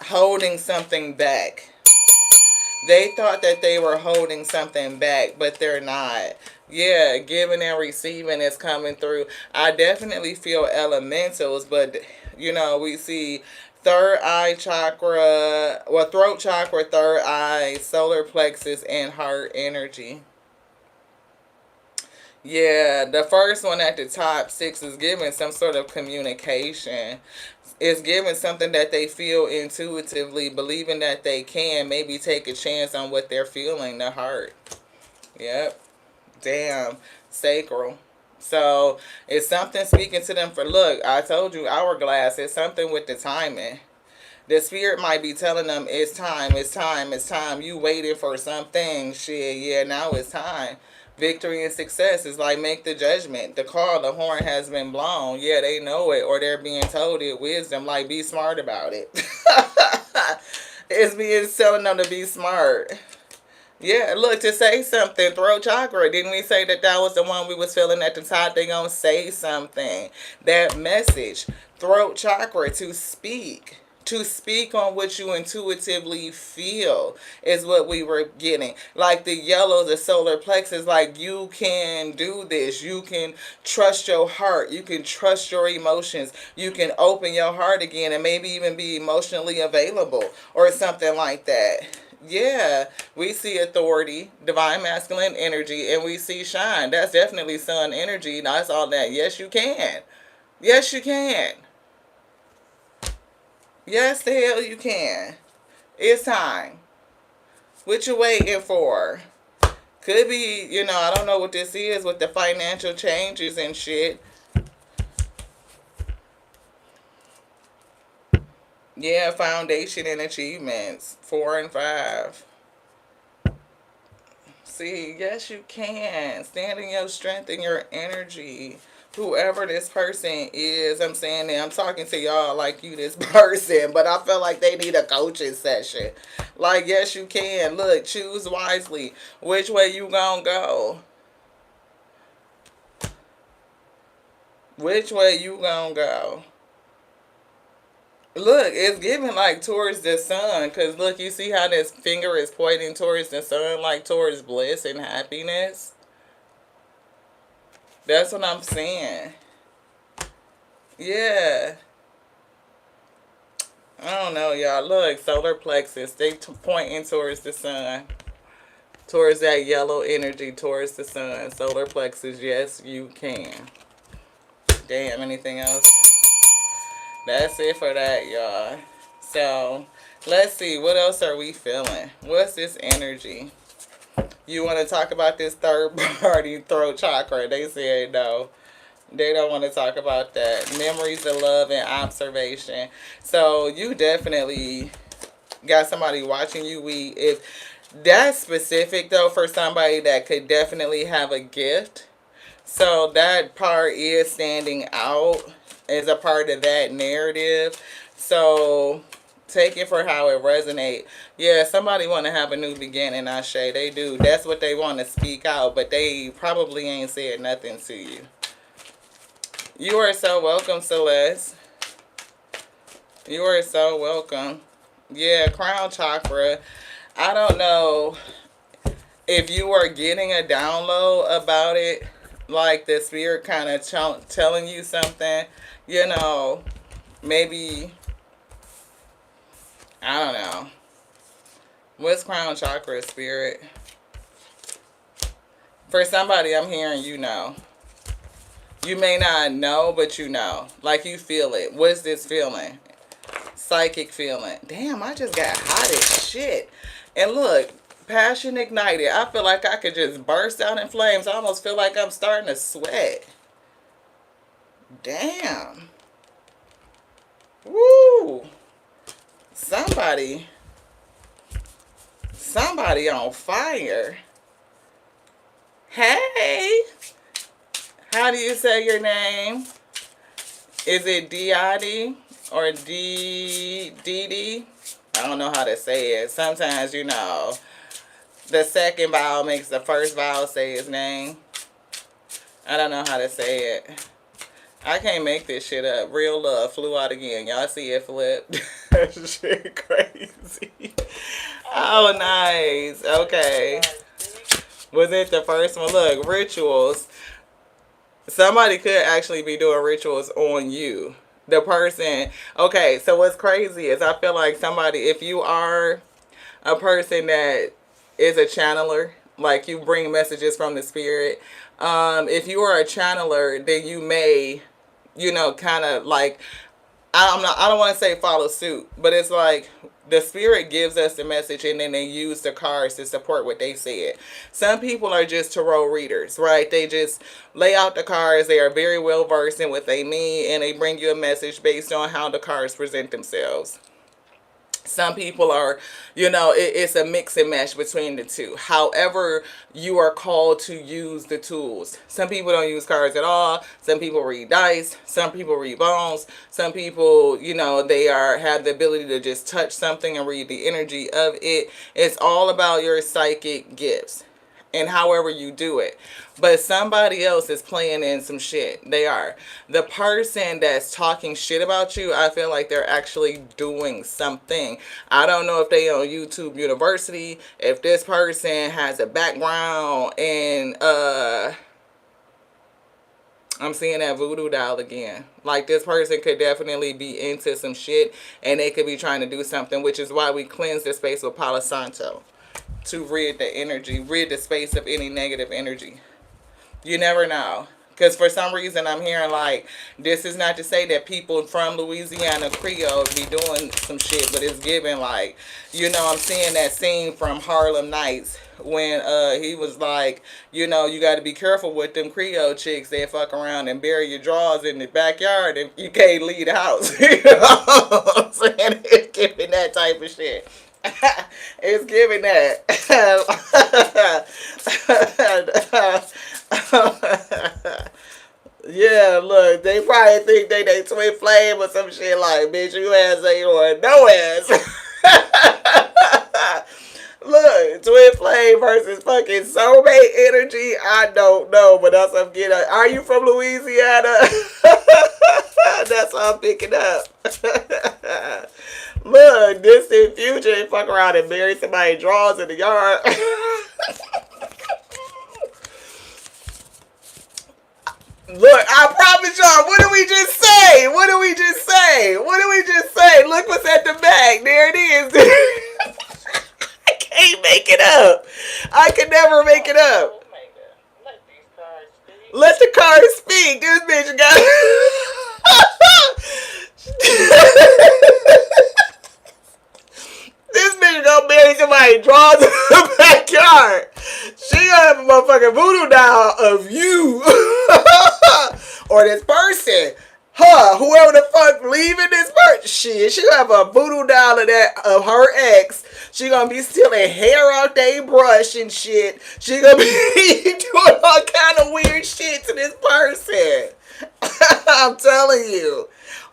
holding something back. They thought that they were holding something back, but they're not. Yeah, giving and receiving is coming through. I definitely feel elementals, but, we see third eye chakra, throat chakra, third eye, solar plexus, and heart energy. Yeah, the first one at the top, 6, is giving some sort of communication. It's giving something that they feel intuitively, believing that they can maybe take a chance on what they're feeling, the heart. Yep. Damn. Sacral. So it's something speaking to them for, look, I told you, hourglass. It's something with the timing. The spirit might be telling them it's time, it's time, it's time. You waiting for something. Shit, yeah, now it's time. Victory and success is like, make the judgment. The call, the horn has been blown. Yeah, they know it, or they're being told it. Wisdom, like, be smart about it. It's being telling them to be smart. Yeah, look, to say something. Throat chakra. Didn't we say that was the one we was feeling at the top? They gonna say something. That message. Throat chakra, to speak. To speak on what you intuitively feel is what we were getting. Like the yellow, the solar plexus, like, you can do this. You can trust your heart. You can trust your emotions. You can open your heart again and maybe even be emotionally available or something like that. Yeah, we see authority, divine masculine energy, and we see shine. That's definitely sun energy. That's all that. Yes, you can. Yes, you can. Yes, the hell you can. It's time. What you waiting for? Could be, I don't know what this is with the financial changes and shit. Yeah, foundation and achievements. 4 and 5. See, yes, you can. Stand in your strength and your energy. Whoever this person is, I'm saying that I'm talking to y'all like you this person, but I feel like they need a coaching session. Like, yes, you can. Look, choose wisely. Which way you gonna go? Which way you gonna go? Look, it's giving like towards the sun. Because look, you see how this finger is pointing towards the sun, like towards bliss and happiness? That's what I'm saying. Yeah. I don't know, y'all. Look, solar plexus. They pointing towards the sun. Towards that yellow energy, towards the sun. Solar plexus, yes, you can. Damn, anything else? That's it for that, y'all. So let's see, what else are we feeling? What's this energy? You want to talk about this third party throat chakra? They said no. They don't want to talk about that. Memories of love and observation. So you definitely got somebody watching you. If that's specific though for somebody that could definitely have a gift. So that part is standing out as a part of that narrative. So take it for how it resonates. Yeah, somebody want to have a new beginning, Ashe. They do. That's what they want to speak out, but they probably ain't said nothing to you. You are so welcome, Celeste. You are so welcome. Yeah, crown chakra. I don't know if you are getting a download about it, like the spirit kind of telling you something, you know, maybe, I don't know. What's crown chakra, spirit? For somebody, I'm hearing you know. You may not know, but you know. Like you feel it. What's this feeling? Psychic feeling. Damn, I just got hot as shit. And look, passion ignited. I feel like I could just burst out in flames. I almost feel like I'm starting to sweat. Damn. Woo. Somebody on fire. Hey. How do you say your name? Is it Diadi or Didi? I don't know how to say it. Sometimes, you know, the second vowel makes the first vowel say his name. I don't know how to say it. I can't make this shit up. Real love flew out again. Y'all see it flip? That shit crazy. Oh, nice. Okay. Was it the first one? Look, rituals. Somebody could actually be doing rituals on you. The person. Okay, so what's crazy is I feel like somebody, if you are a person that is a channeler, like you bring messages from the spirit, if you are a channeler, then you may, you know, kind of like, I don't want to say follow suit, but it's like the spirit gives us the message and then they use the cards to support what they said. Some people are just tarot readers, right? They just lay out the cards. They are very well versed in what they mean and they bring you a message based on how the cards present themselves. Some people are, you know, it's a mix and match between the two. However, you are called to use the tools. Some people don't use cards at all. Some people read dice. Some people read bones. Some people, you know, they have the ability to just touch something and read the energy of it. It's all about your psychic gifts and however you do it. But somebody else is playing in some shit. They are. The person that's talking shit about you, I feel like they're actually doing something. I don't know if they on YouTube University, if this person has a background in, I'm seeing that voodoo doll again. Like this person could definitely be into some shit and they could be trying to do something, which is why we cleanse the space with Palo Santo. To rid the energy, rid the space of any negative energy. You never know. Because for some reason I'm hearing like, this is not to say that people from Louisiana Creole be doing some shit, but it's given like, you know, I'm seeing that scene from Harlem Nights when he was like, you know, you got to be careful with them Creole chicks. They fuck around and bury your drawers in the backyard and you can't leave the house. You know what I'm saying? It's giving that type of shit. It's giving that. Yeah, look, they probably think they twin flame or some shit like, bitch, you ass ain't on no ass. Look, twin flame versus fucking soulmate energy, I don't know, but that's what I'm getting. Are you from Louisiana? That's what I'm picking up. Look, distant future, fuck around and bury somebody's drawers in the yard. Look, I promise y'all, what did we just say? What did we just say? What did we just say? Look what's at the back. There it is. I can't make it up. I can never make it up. Let the cards speak. This bitch got... somebody draws in the backyard, she gonna have a motherfucking voodoo doll of you or this person. Whoever the fuck leaving this person, shit, she gonna have a voodoo doll of that of her ex. She gonna be stealing hair out they brush and shit. She gonna be doing all kind of weird shit to this person. I'm telling you.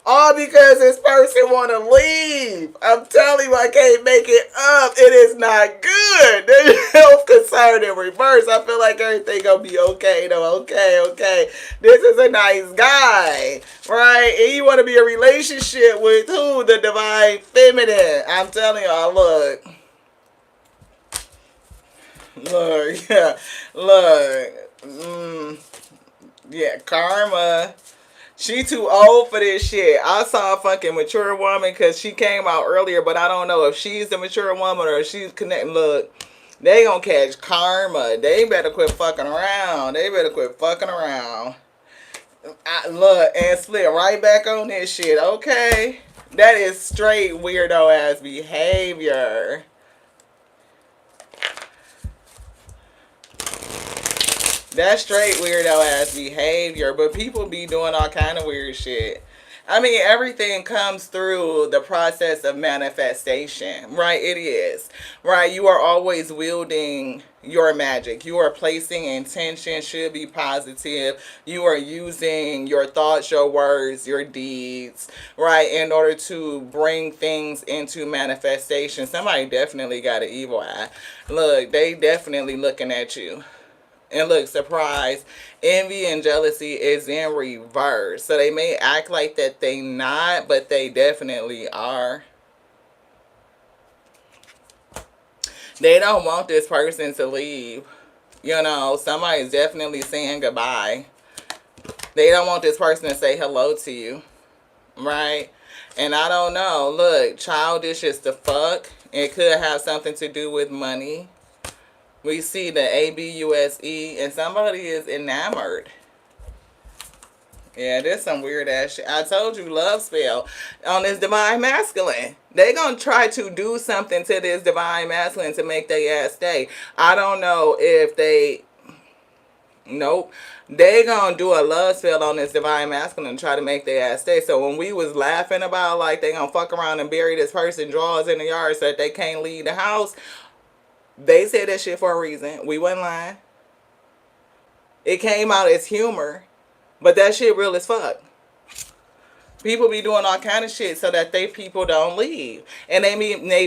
All because this person want to leave. I'm telling you, I can't make it up. It is not good. There's health concern in reverse. I feel like everything gonna be okay though. Okay. This is a nice guy, right? And you want to be in a relationship with who? The divine feminine. I'm telling y'all, yeah, karma. She too old for this shit. I saw a fucking mature woman because she came out earlier, but I don't know if she's the mature woman or if she's connecting. Look, they gonna catch karma. They better quit fucking around. Look, and slid right back on this shit. Okay, that is straight weirdo ass behavior. That's straight weirdo ass behavior, but people be doing all kind of weird shit. I mean, everything comes through the process of manifestation, right? It is, right? You are always wielding your magic. You are placing intention, should be positive. You are using your thoughts, your words, your deeds, right, in order to bring things into manifestation. Somebody definitely got an evil eye. Look, they definitely looking at you. And look, surprise, envy and jealousy is in reverse. So they may act like that they not, but they definitely are. They don't want this person to leave. You know, somebody's definitely saying goodbye. They don't want this person to say hello to you. Right? And I don't know. Look, childish as the fuck. It could have something to do with money. We see the ABUSE, and somebody is enamored. Yeah, there's some weird ass shit. I told you, love spell on this divine masculine. They gonna try to do something to this divine masculine to make their ass stay. I don't know if they... Nope. They gonna do a love spell on this divine masculine and try to make their ass stay. So when we was laughing about, like, they gonna fuck around and bury this person drawers in the yard so that they can't leave the house... They said that shit for a reason. We wasn't lying. It came out as humor. But that shit real as fuck. People be doing all kind of shit so that they people don't leave. And they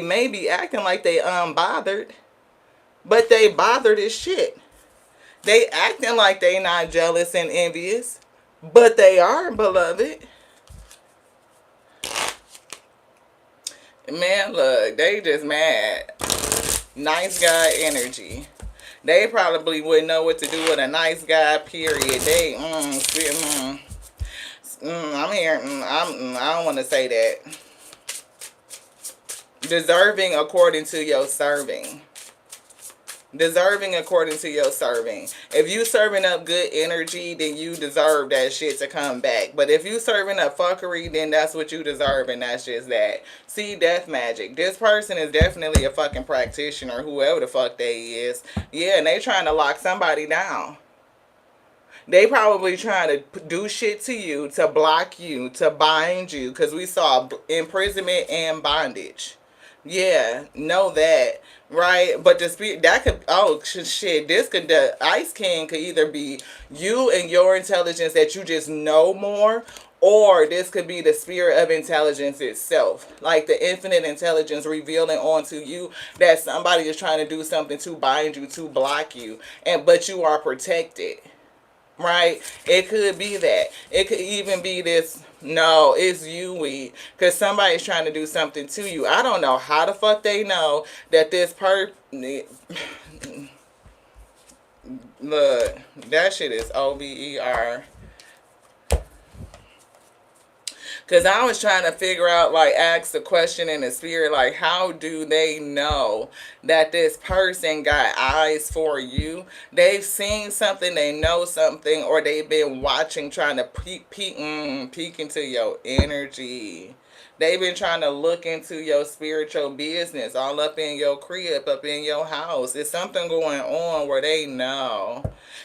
may be acting like they unbothered. But they bothered as shit. They acting like they not jealous and envious. But they are, beloved. Man, look, they just mad. Nice guy energy. They probably wouldn't know what to do with a nice guy, period. They, I'm here, I don't want to say that. Deserving according to your serving. Deserving according to your serving. If you serving up good energy, then you deserve that shit to come back. But if you serving up fuckery, then that's what you deserve, and that's just that. See, death magic. This person is definitely a fucking practitioner, whoever the fuck they is. Yeah, and they trying to lock somebody down. They probably trying to do shit to you, to block you, to bind you, because we saw imprisonment and bondage. Yeah, know that. Right, but the spirit that could, oh shit, this could, the Ice King could either be you and your intelligence that you just know more, or this could be the spirit of intelligence itself, like the infinite intelligence revealing onto you that somebody is trying to do something to bind you, to block you, but you are protected. Right? It could be that. It could even be this. No, it's you, because somebody's trying to do something to you. I don't know how the fuck they know that this look, that shit is over. Because I was trying to figure out, like, ask the question in the spirit, like, how do they know that this person got eyes for you? They've seen something, they know something, or they've been watching, trying to peek into your energy. They've been trying to look into your spiritual business, all up in your crib, up in your house. It's something going on where they know.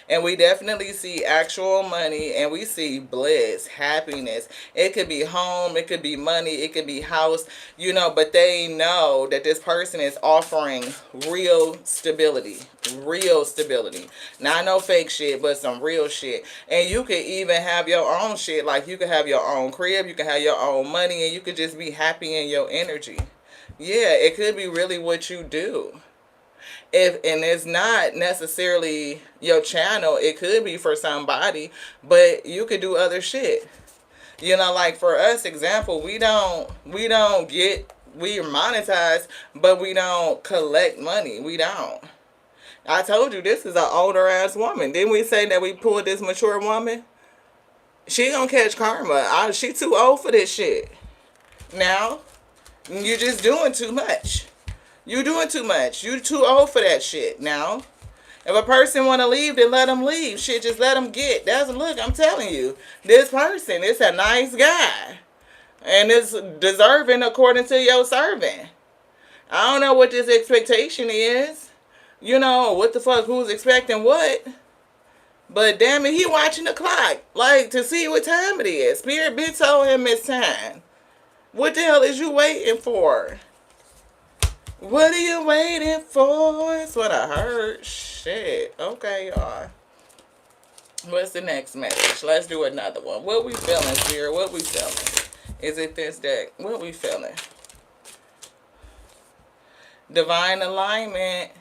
And we definitely see actual money, and we see bliss, happiness. It could be home, it could be money, it could be house, but they know that this person is offering real stability. Real stability. Not no fake shit, but some real shit. And you could even have your own shit. Like, you could have your own crib, you could have your own money, and you could just be happy in your energy. Yeah, it could be really what you do. And it's not necessarily your channel, it could be for somebody, but you could do other shit. Like for us, example, we monetize, but we don't collect money. We don't. I told you this is an older ass woman. Didn't we say that we pulled this mature woman? She gonna catch karma. She too old for this shit. Now, you just doing too much. You doing too much. You too old for that shit now. If a person want to leave, then let them leave. Shit, just let them get. Look, I'm telling you. This person is a nice guy. And it's deserving according to your servant. I don't know what this expectation is. What the fuck, who's expecting what? But damn it, he watching the clock. Like, to see what time it is. Spirit been told him it's time. What the hell is you waiting for? What are you waiting for? That's what I heard. Shit. Okay, y'all. What's the next message? Let's do another one. What we feeling, Spirit? What we feeling? Is it this deck? What we feeling? Divine alignment.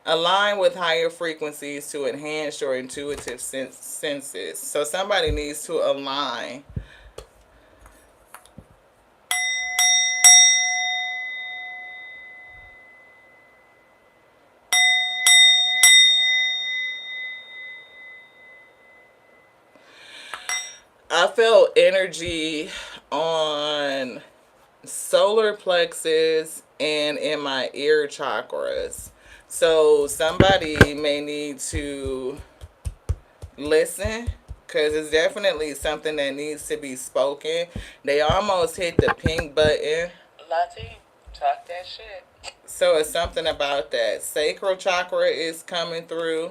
Align with higher frequencies to enhance your intuitive senses. So somebody needs to align. I felt energy on solar plexus and in my ear chakras. So somebody may need to listen, because it's definitely something that needs to be spoken. They almost hit the pink button. Lati, talk that shit. So it's something about that. Sacral chakra is coming through.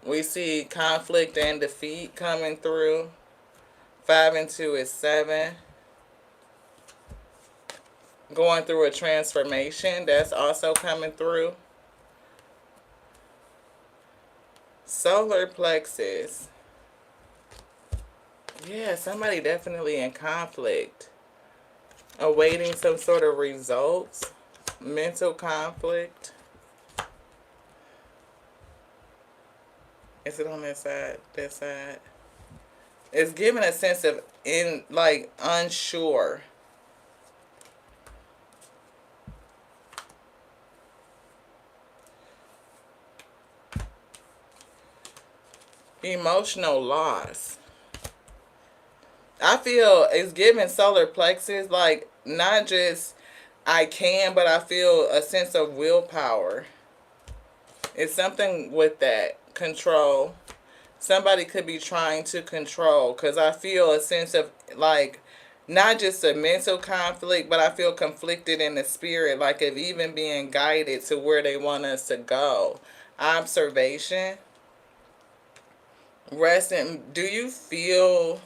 We see conflict and defeat coming through. 5 and 2 is 7. Going through a transformation, that's also coming through. Solar plexus. Yeah, somebody definitely in conflict. Awaiting some sort of results. Mental conflict. Is it on this side? This side? It's giving a sense of unsure. Emotional loss. I feel it's giving solar plexus, like, not just I can, but I feel a sense of willpower. It's something with that. Control. Somebody could be trying to control, because I feel a sense of, like, not just a mental conflict, but I feel conflicted in the spirit, like of even being guided to where they want us to go. Observation. Resting. Do you feel...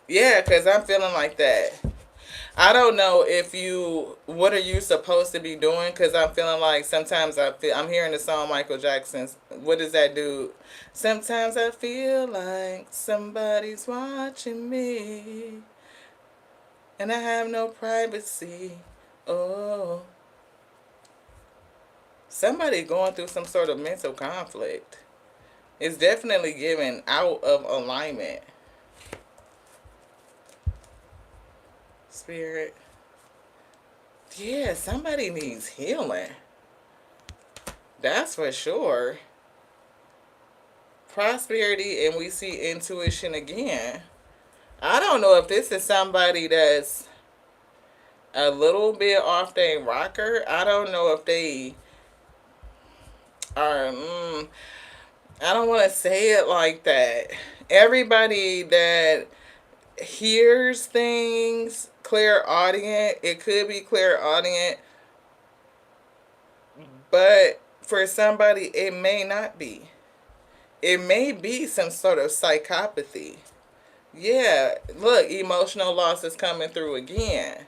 Yeah, because I'm feeling like that. I don't know if you... What are you supposed to be doing? Because I'm feeling like sometimes I'm hearing the song Michael Jackson's. What does that do? Sometimes I feel like somebody's watching me. And I have no privacy. Oh. Somebody going through some sort of mental conflict. It's definitely giving out of alignment. Spirit. Yeah, somebody needs healing. That's for sure. Prosperity, and we see intuition again. I don't know if this is somebody that's a little bit off their rocker. I don't know if they are... I don't want to say it like that. Everybody that hears things, clairaudient, it could be clairaudient, but for somebody, it may not be. It may be some sort of psychopathy. Yeah, look, emotional loss is coming through again.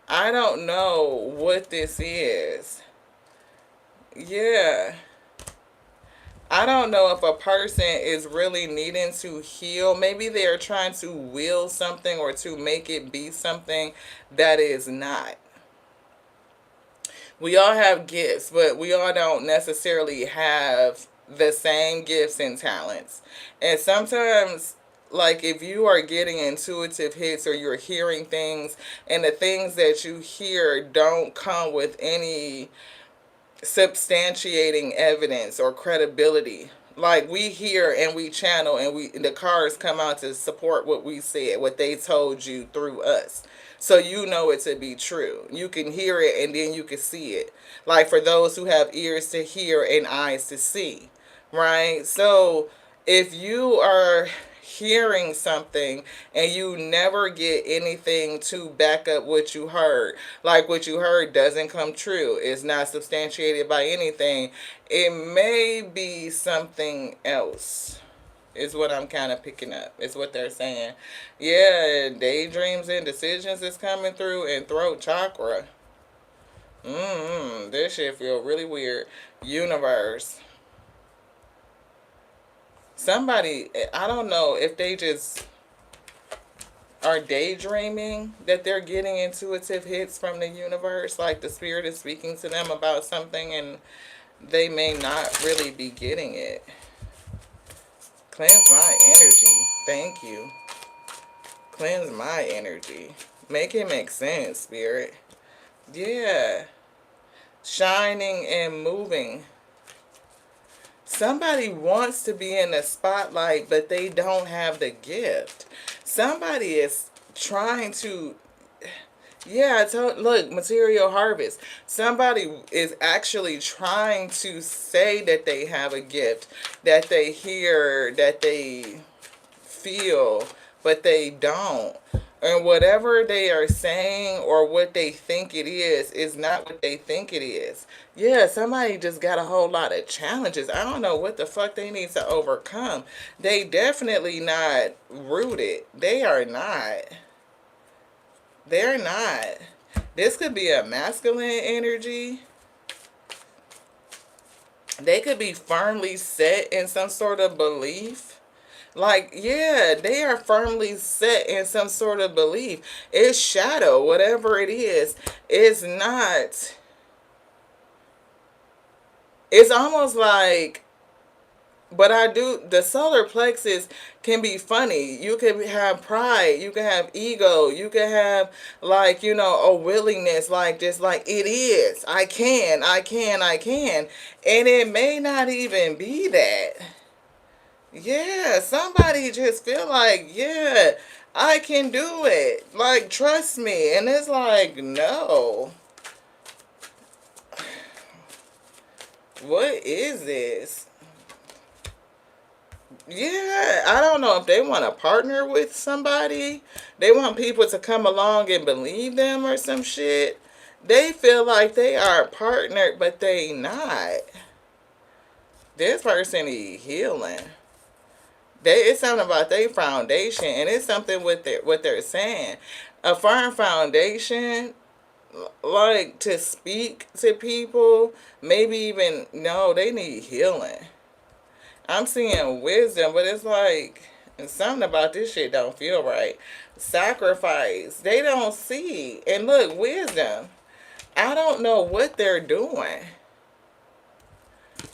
I don't know what this is. Yeah. I don't know if a person is really needing to heal. Maybe they are trying to will something or to make it be something that is not. We all have gifts, but we all don't necessarily have the same gifts and talents. And sometimes, like, if you are getting intuitive hits or you're hearing things and the things that you hear don't come with any substantiating evidence or credibility, like, we hear and we channel and the cards come out to support what we said, what they told you through us, so you know it to be true. You can hear it and then you can see it, like for those who have ears to hear and eyes to see, right? So if you are hearing something and you never get anything to back up what you heard, like what you heard doesn't come true, it's not substantiated by anything, it may be something else, is what I'm kind of picking up, is what they're saying. Yeah, daydreams and decisions is coming through, and throat chakra. This shit feel really weird. Universe. Somebody, I don't know if they just are daydreaming, that they're getting intuitive hits from the universe, like the spirit is speaking to them about something and they may not really be getting it. Cleanse my energy. Thank you. Cleanse my energy. Make it make sense, spirit. Yeah. Shining and moving. Somebody wants to be in the spotlight, but they don't have the gift. Somebody is trying to, yeah, look, material harvest. Somebody is actually trying to say that they have a gift, that they hear, that they feel, but they don't. And whatever they are saying or what they think it is not what they think it is. Yeah, somebody just got a whole lot of challenges. I don't know what the fuck they need to overcome. They definitely not rooted. They are not. They're not. This could be a masculine energy. They could be firmly set in some sort of belief. Like, yeah, they are firmly set in some sort of belief. It's shadow, whatever it is. It's not. It's almost like, but the solar plexus can be funny. You can have pride. You can have ego. You can have, like, a willingness, like, just like, it is. I can. And it may not even be that. Yeah, somebody just feel like, yeah, I can do it. Like, trust me. And it's like, no. What is this? Yeah, I don't know if they want to partner with somebody. They want people to come along and believe them or some shit. They feel like they are partnered, but they not. This person need healing. It's something about their foundation, and it's something with what they're saying. A firm foundation, like, to speak to people, maybe even, no, they need healing. I'm seeing wisdom, but it's like, something about this shit don't feel right. Sacrifice, they don't see. And look, wisdom. I don't know what they're doing.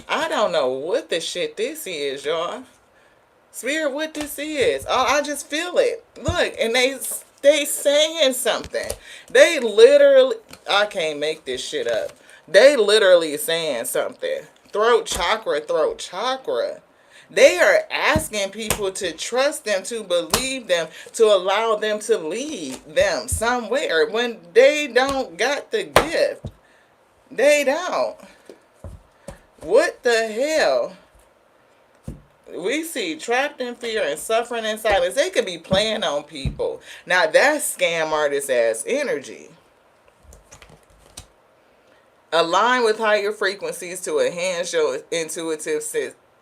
I don't know what the shit this is, y'all. Spirit, what this is. Oh, I just feel it. Look, and they saying something. They literally, I can't make this shit up. They literally saying something. Throat chakra, throat chakra. They are asking people to trust them, to believe them, to allow them to lead them somewhere when they don't got the gift. They don't. What the hell? We see trapped in fear and suffering in silence. They could be playing on people. Now that's scam artist ass energy. Align with higher frequencies to enhance your intuitive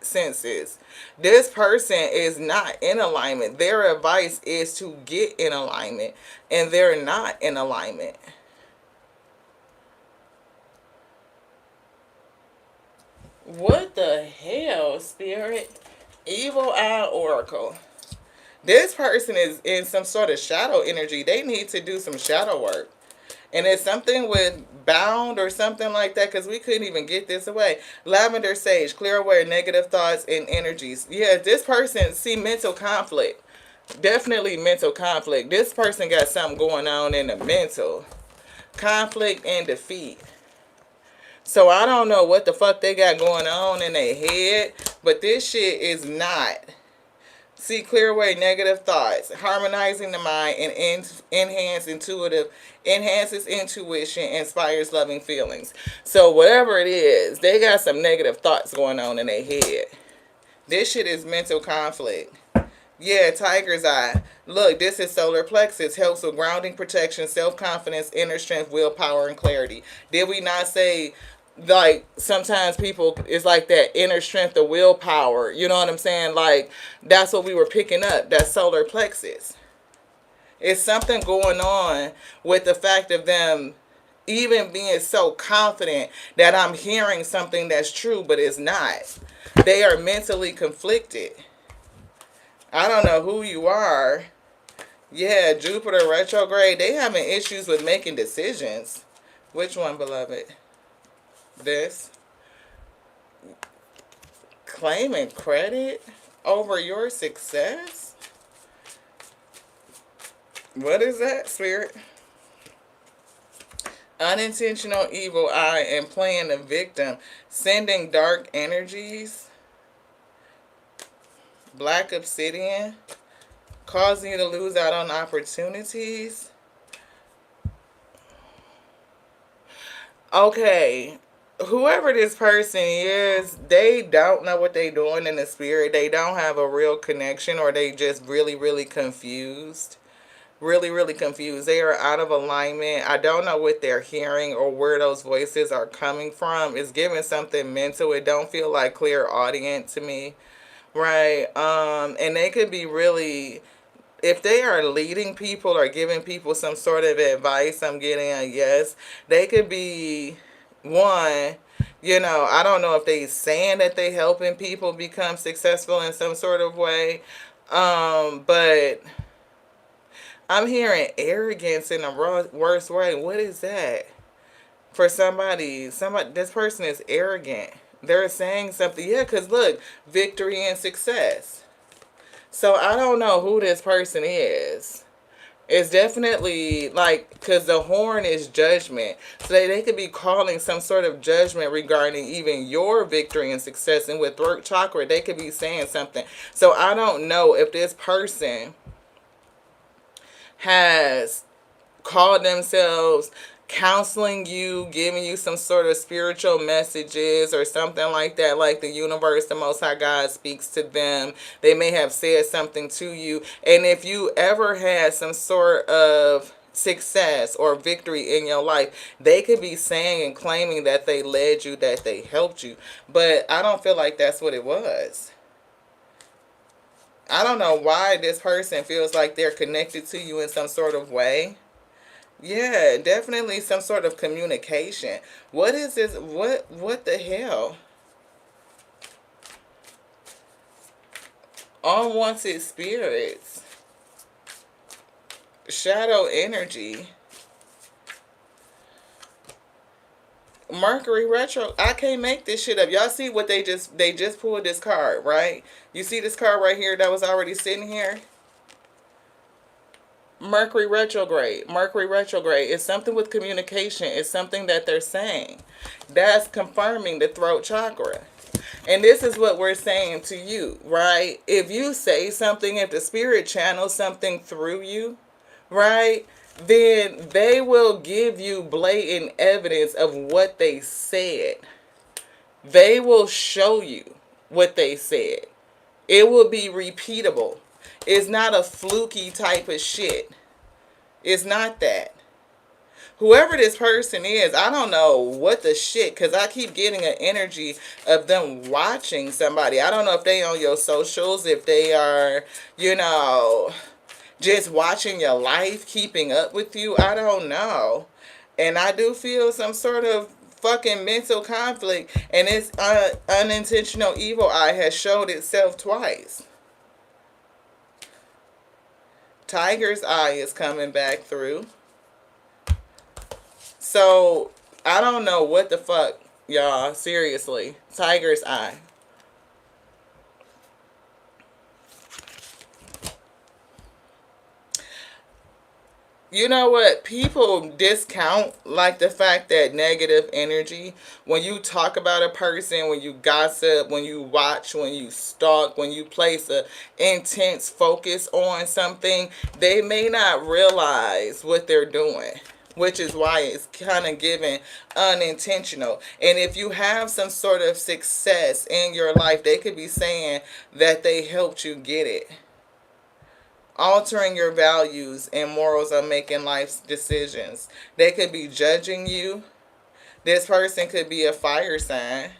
senses. This person is not in alignment. Their advice is to get in alignment, and they're not in alignment. What the hell, Spirit? Evil Eye Oracle. This person is in some sort of shadow energy. They need to do some shadow work. And it's something with bound or something like that, because we couldn't even get this away. Lavender Sage, clear away negative thoughts and energies. Yeah, this person, see, mental conflict. Definitely mental conflict. This person got something going on in the mental. Conflict and defeat. So I don't know what the fuck they got going on in their head, but this shit is not. See, clear away negative thoughts, harmonizing the mind, and enhances intuition, inspires loving feelings. So whatever it is, they got some negative thoughts going on in their head. This shit is mental conflict. Yeah, tiger's eye. Look, this is solar plexus. Helps with grounding, protection, self-confidence, inner strength, willpower, and clarity. Did we not say, like, sometimes people, it's like that inner strength of willpower? You know what I'm saying? Like, that's what we were picking up. That solar plexus. It's something going on with the fact of them even being so confident that I'm hearing something that's true, but it's not. They are mentally conflicted. I don't know who you are. Yeah, Jupiter retrograde. They having issues with making decisions. Which one, beloved? This. Claiming credit over your success? What is that, Spirit? Unintentional evil eye and playing the victim. Sending dark energies. Black obsidian. Causing you to lose out on opportunities. Okay. Whoever this person is, they don't know what they're doing in the spirit. They don't have a real connection, or they just really, really confused. Really, really confused. They are out of alignment. I don't know what they're hearing or where those voices are coming from. It's giving something mental. It don't feel like clear audience to me. Right? And they could be really, if they are leading people or giving people some sort of advice, I'm getting a yes. They could be, one, I don't know if they saying that they helping people become successful in some sort of way. But I'm hearing arrogance in a worst way. What is that? For somebody, this person is arrogant. They're saying something. Yeah, because look, victory and success. So I don't know who this person is. It's definitely like, because the horn is judgment. So they could be calling some sort of judgment regarding even your victory and success. And with throat chakra, they could be saying something. So I don't know if this person has called themselves counseling you, giving you some sort of spiritual messages or something like that, like the universe, the Most High God speaks to them. They may have said something to you. And if you ever had some sort of success or victory in your life, they could be saying and claiming that they led you, that they helped you. But I don't feel like that's what it was. I don't know why this person feels like they're connected to you in some sort of way. Yeah, definitely some sort of communication. What is this? What the hell? Unwanted spirits. Shadow energy. Mercury retro. I can't make this shit up. Y'all see what they just pulled this card, right? You see this card right here that was already sitting here? Mercury retrograde. Mercury retrograde is something with communication. It's something that they're saying. That's confirming the throat chakra. And this is what we're saying to you, right? If you say something, if the spirit channels something through you, right, then they will give you blatant evidence of what they said. They will show you what they said. It will be repeatable. It's not a fluky type of shit. It's not that. Whoever this person is, I don't know what the shit, because I keep getting an energy of them watching somebody. I don't know if they on your socials, if they are, you know, just watching your life, keeping up with you. I don't know. And I do feel some sort of fucking mental conflict, and it's unintentional evil eye has showed itself twice. Tiger's eye is coming back through. So, I don't know what the fuck, y'all. Seriously. Tiger's eye. You know what? People discount like the fact that negative energy, when you talk about a person, when you gossip, when you watch, when you stalk, when you place a intense focus on something, they may not realize what they're doing, which is why it's kind of given unintentional. And if you have some sort of success in your life, they could be saying that they helped you get it. Altering your values and morals of making life's decisions. They could be judging you. This person could be a fire sign.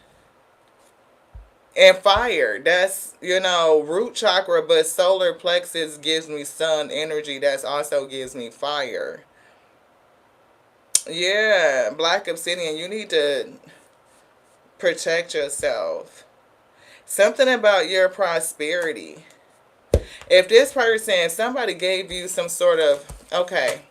And fire, that's, you know, root chakra, but solar plexus gives me sun energy. That also gives me fire. Yeah, black obsidian, you need to protect yourself. Something about your prosperity. If this person, somebody gave you some sort of, okay,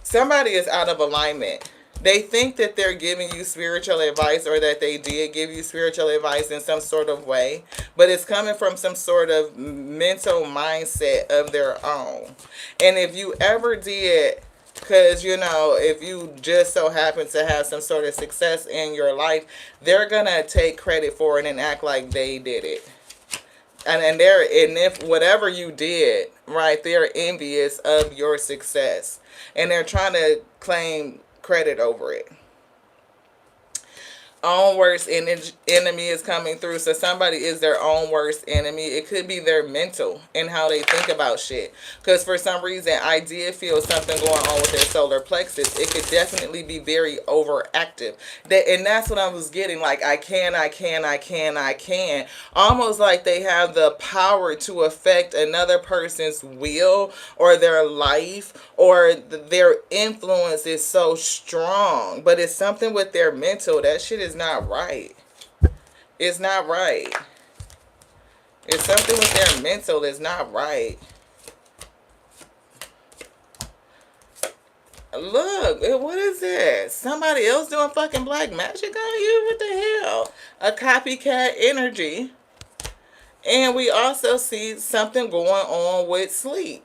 somebody is out of alignment. They think that they're giving you spiritual advice, or that they did give you spiritual advice in some sort of way, but it's coming from some sort of mental mindset of their own. And if you ever did, because, you know, if you just so happen to have some sort of success in your life, they're going to take credit for it and act like they did it. And if whatever you did, right, they're envious of your success, and they're trying to claim credit over it. Own worst enemy is coming through. So somebody is their own worst enemy. It could be their mental and how they think about shit. Because for some reason, I did feel something going on with their solar plexus. It could definitely be very overactive. And that's what I was getting. Like, I can. Almost like they have the power to affect another person's will or their life, or their influence is so strong. But it's something with their mental. That shit is not right. It's not right. It's something with their mental is not right. Look, what is this? Somebody else doing fucking black magic on you? What the hell? A copycat energy. And we also see something going on with sleep.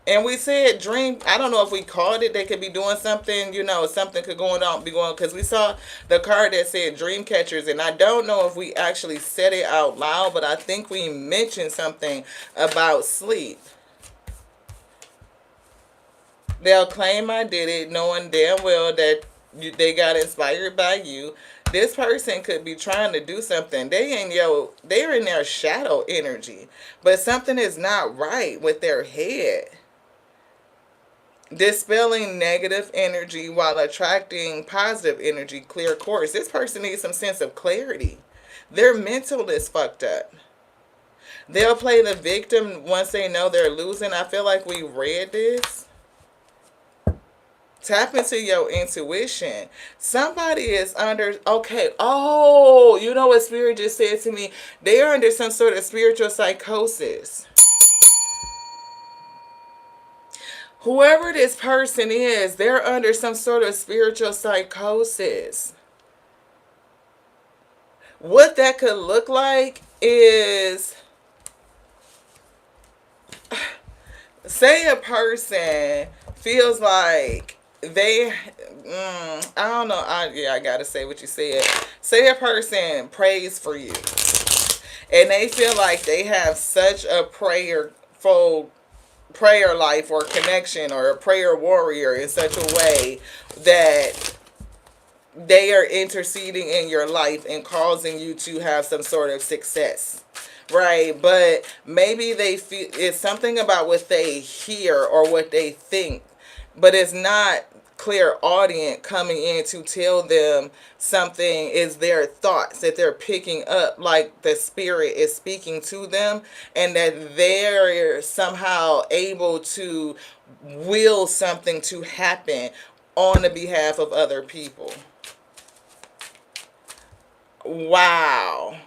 And we said dream, I don't know if we called it, they could be doing something, you know, something could be going, because we saw the card that said dream catchers, and I don't know if we actually said it out loud, but I think we mentioned something about sleep. They'll claim I did it, knowing damn well that they got inspired by you. This person could be trying to do something. They're in their shadow energy, but something is not right with their head. Dispelling negative energy while attracting positive energy, clear course. This person needs some sense of clarity. Their mental is fucked up. They'll play the victim once they know they're losing. I feel like we read this. Tap into your intuition. Somebody is under, okay, oh, you know what Spirit just said to me? They are under some sort of spiritual psychosis. Whoever this person is, they're under some sort of spiritual psychosis. What that could look like is, say a person feels like they, I don't know, I gotta say what you said. Say a person prays for you, and they feel like they have such a prayerful prayer life or connection, or a prayer warrior in such a way that they are interceding in your life and causing you to have some sort of success, right? But maybe they feel it's something about what they hear or what they think, but it's not clear audience coming in to tell them something is their thoughts that they're picking up, like the spirit is speaking to them, and that they're somehow able to will something to happen on the behalf of other people. Wow.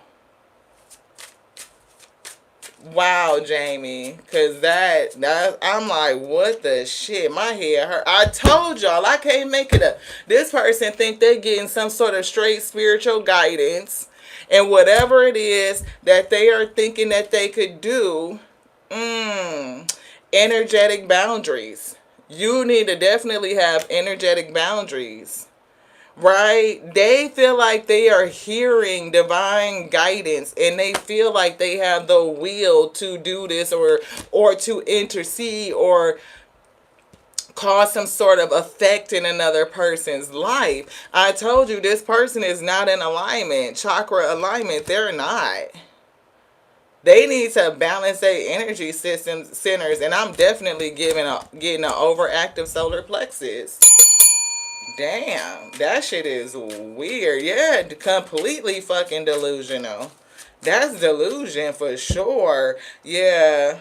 Wow, Jamie, cause that I'm like, what the shit? My head hurt. I told y'all I can't make it up. This person think they're getting some sort of straight spiritual guidance, and whatever it is that they are thinking that they could do, energetic boundaries. You need to definitely have energetic boundaries, right? They feel like they are hearing divine guidance, and they feel like they have the will to do this, or to intercede or cause some sort of effect in another person's life. I told you this person is not in alignment, chakra alignment. They're not. They need to balance their energy system centers, and I'm definitely getting an overactive solar plexus. Damn, that shit is weird. Yeah, completely fucking delusional. That's delusion for sure. Yeah.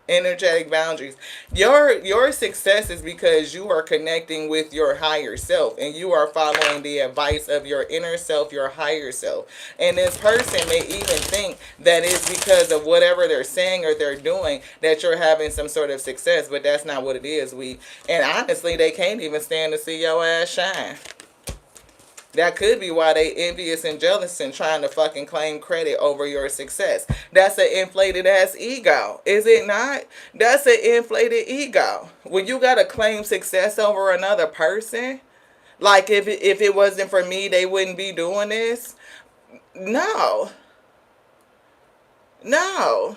Energetic boundaries. Your success is because you are connecting with your higher self, and you are following the advice of your inner self, your higher self. And this person may even think that it's because of whatever they're saying or they're doing that you're having some sort of success, but that's not what it is. And honestly, they can't even stand to see your ass shine. That could be why they envious and jealous and trying to fucking claim credit over your success. That's an inflated ass ego, is it not? That's an inflated ego. When you gotta claim success over another person, like if it wasn't for me, they wouldn't be doing this. No, no.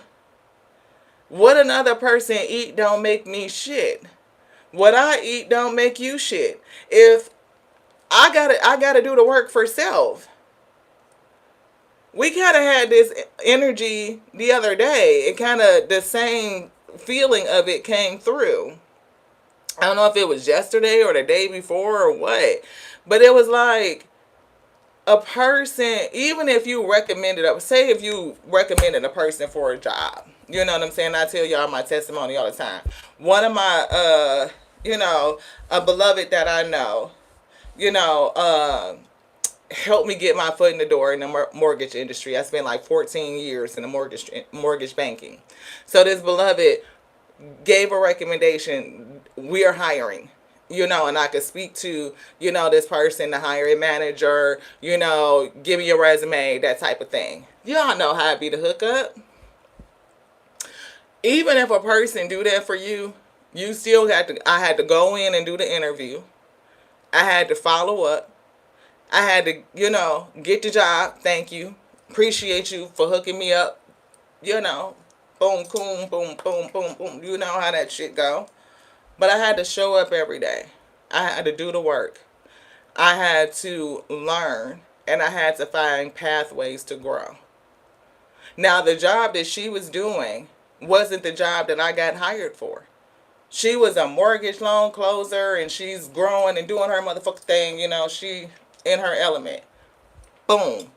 What another person eat don't make me shit. What I eat don't make you shit. If I gotta do the work for self. We kind of had this energy the other day. It kind of, the same feeling of it came through. I don't know if it was yesterday or the day before or what, but it was like a person, even if you recommended, say if you recommended a person for a job, you know what I'm saying? I tell y'all my testimony all the time. One of my, a beloved that I know, helped me get my foot in the door in the mortgage industry. I spent like 14 years in the mortgage banking. So this beloved gave a recommendation. We are hiring, and I could speak to, this person, the hiring manager, give me your resume, that type of thing. Y'all know how it be the hookup. Even if a person do that for you, you still I had to go in and do the interview. I had to follow up. I had to, get the job. Thank you. Appreciate you for hooking me up. Boom, boom, boom, boom, boom, boom. You know how that shit go. But I had to show up every day. I had to do the work. I had to learn, and I had to find pathways to grow. Now, the job that she was doing wasn't the job that I got hired for. She was a mortgage loan closer, and she's growing and doing her motherfucking thing. She in her element. Boom.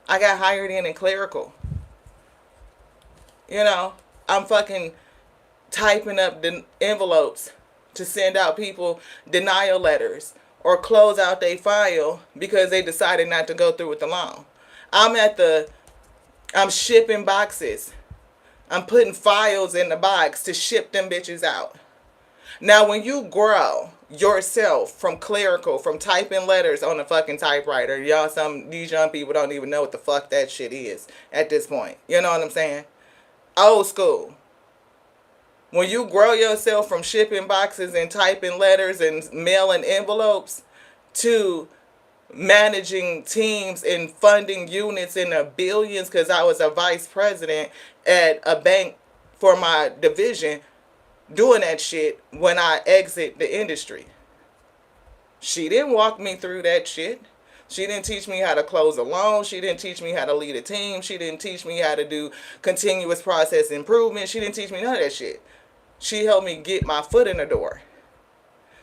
I got hired in clerical. I'm fucking typing up the envelopes to send out people denial letters or close out their file because they decided not to go through with the loan. I'm shipping boxes. I'm putting files in the box to ship them bitches out. Now, when you grow yourself from clerical, from typing letters on a fucking typewriter, these young people don't even know what the fuck that shit is at this point. You know what I'm saying? Old school. When you grow yourself from shipping boxes and typing letters and mailing envelopes to managing teams and funding units in the billions, because I was a vice president at a bank for my division, doing that shit when I exit the industry. She didn't walk me through that shit. She didn't teach me how to close a loan. She didn't teach me how to lead a team. She didn't teach me how to do continuous process improvement. She didn't teach me none of that shit. She helped me get my foot in the door.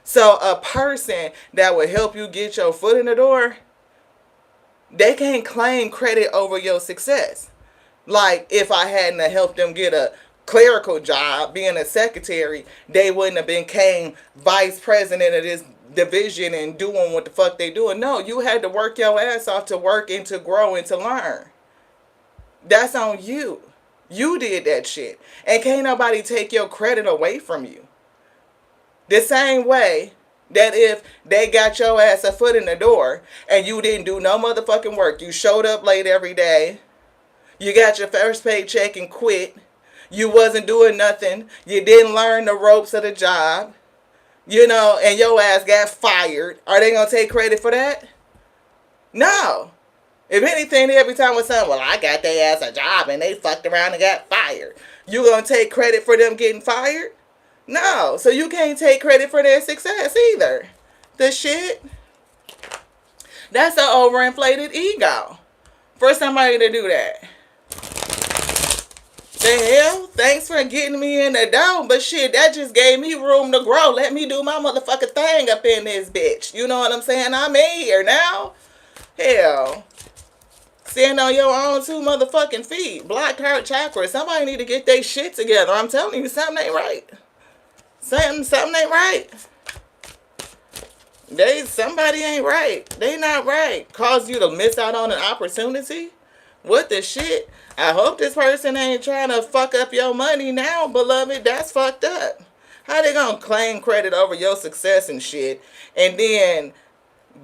So a person that would help you get your foot in the door, they can't claim credit over your success. Like, if I hadn't helped them get a clerical job, being a secretary, they wouldn't have became vice president of this division and doing what the fuck they doing. No, you had to work your ass off to work and to grow and to learn. That's on you. You did that shit. And can't nobody take your credit away from you. The same way that if they got your ass a foot in the door and you didn't do no motherfucking work, you showed up late every day, you got your first paycheck and quit, you wasn't doing nothing, you didn't learn the ropes of the job, you know, and your ass got fired, are they gonna take credit for that? No. If anything, every time with something, well, I got their ass a job and they fucked around and got fired, you gonna take credit for them getting fired? No. So you can't take credit for their success either. The shit. That's an overinflated ego for somebody to do that. The hell? Thanks for getting me in the door, but shit, that just gave me room to grow. Let me do my motherfucking thing up in this bitch. You know what I'm saying? I'm in here now. Hell. Stand on your own two motherfucking feet. Blocked heart chakra. Somebody need to get their shit together. I'm telling you, something ain't right. Something ain't right. Somebody ain't right. They not right. Cause you to miss out on an opportunity? What the shit? I hope this person ain't trying to fuck up your money now, beloved. That's fucked up. How they gonna claim credit over your success and shit, and then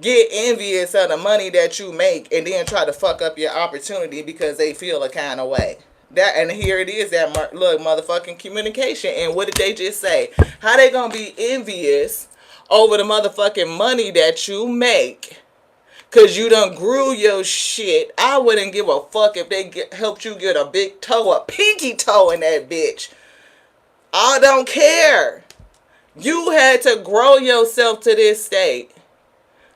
get envious of the money that you make, and then try to fuck up your opportunity because they feel a kind of way? That, and here it is, that look, motherfucking communication. And what did they just say? How they gonna be envious over the motherfucking money that you make? Cause you done grew your shit. I wouldn't give a fuck if they helped you get a big toe, a pinky toe in that bitch. I don't care. You had to grow yourself to this state.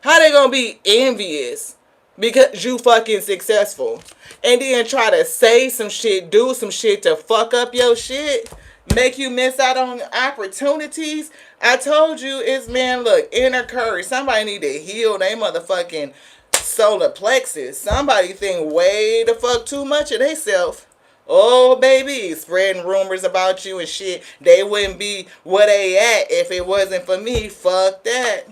How they gonna be envious because you fucking successful? And then try to say some shit, do some shit to fuck up your shit? Make you miss out on opportunities? I told you, it's, man, look, inner courage. Somebody need to heal their motherfucking solar plexus. Somebody think way the fuck too much of theyself. Oh, baby, spreading rumors about you and shit. They wouldn't be where they at if it wasn't for me. Fuck that.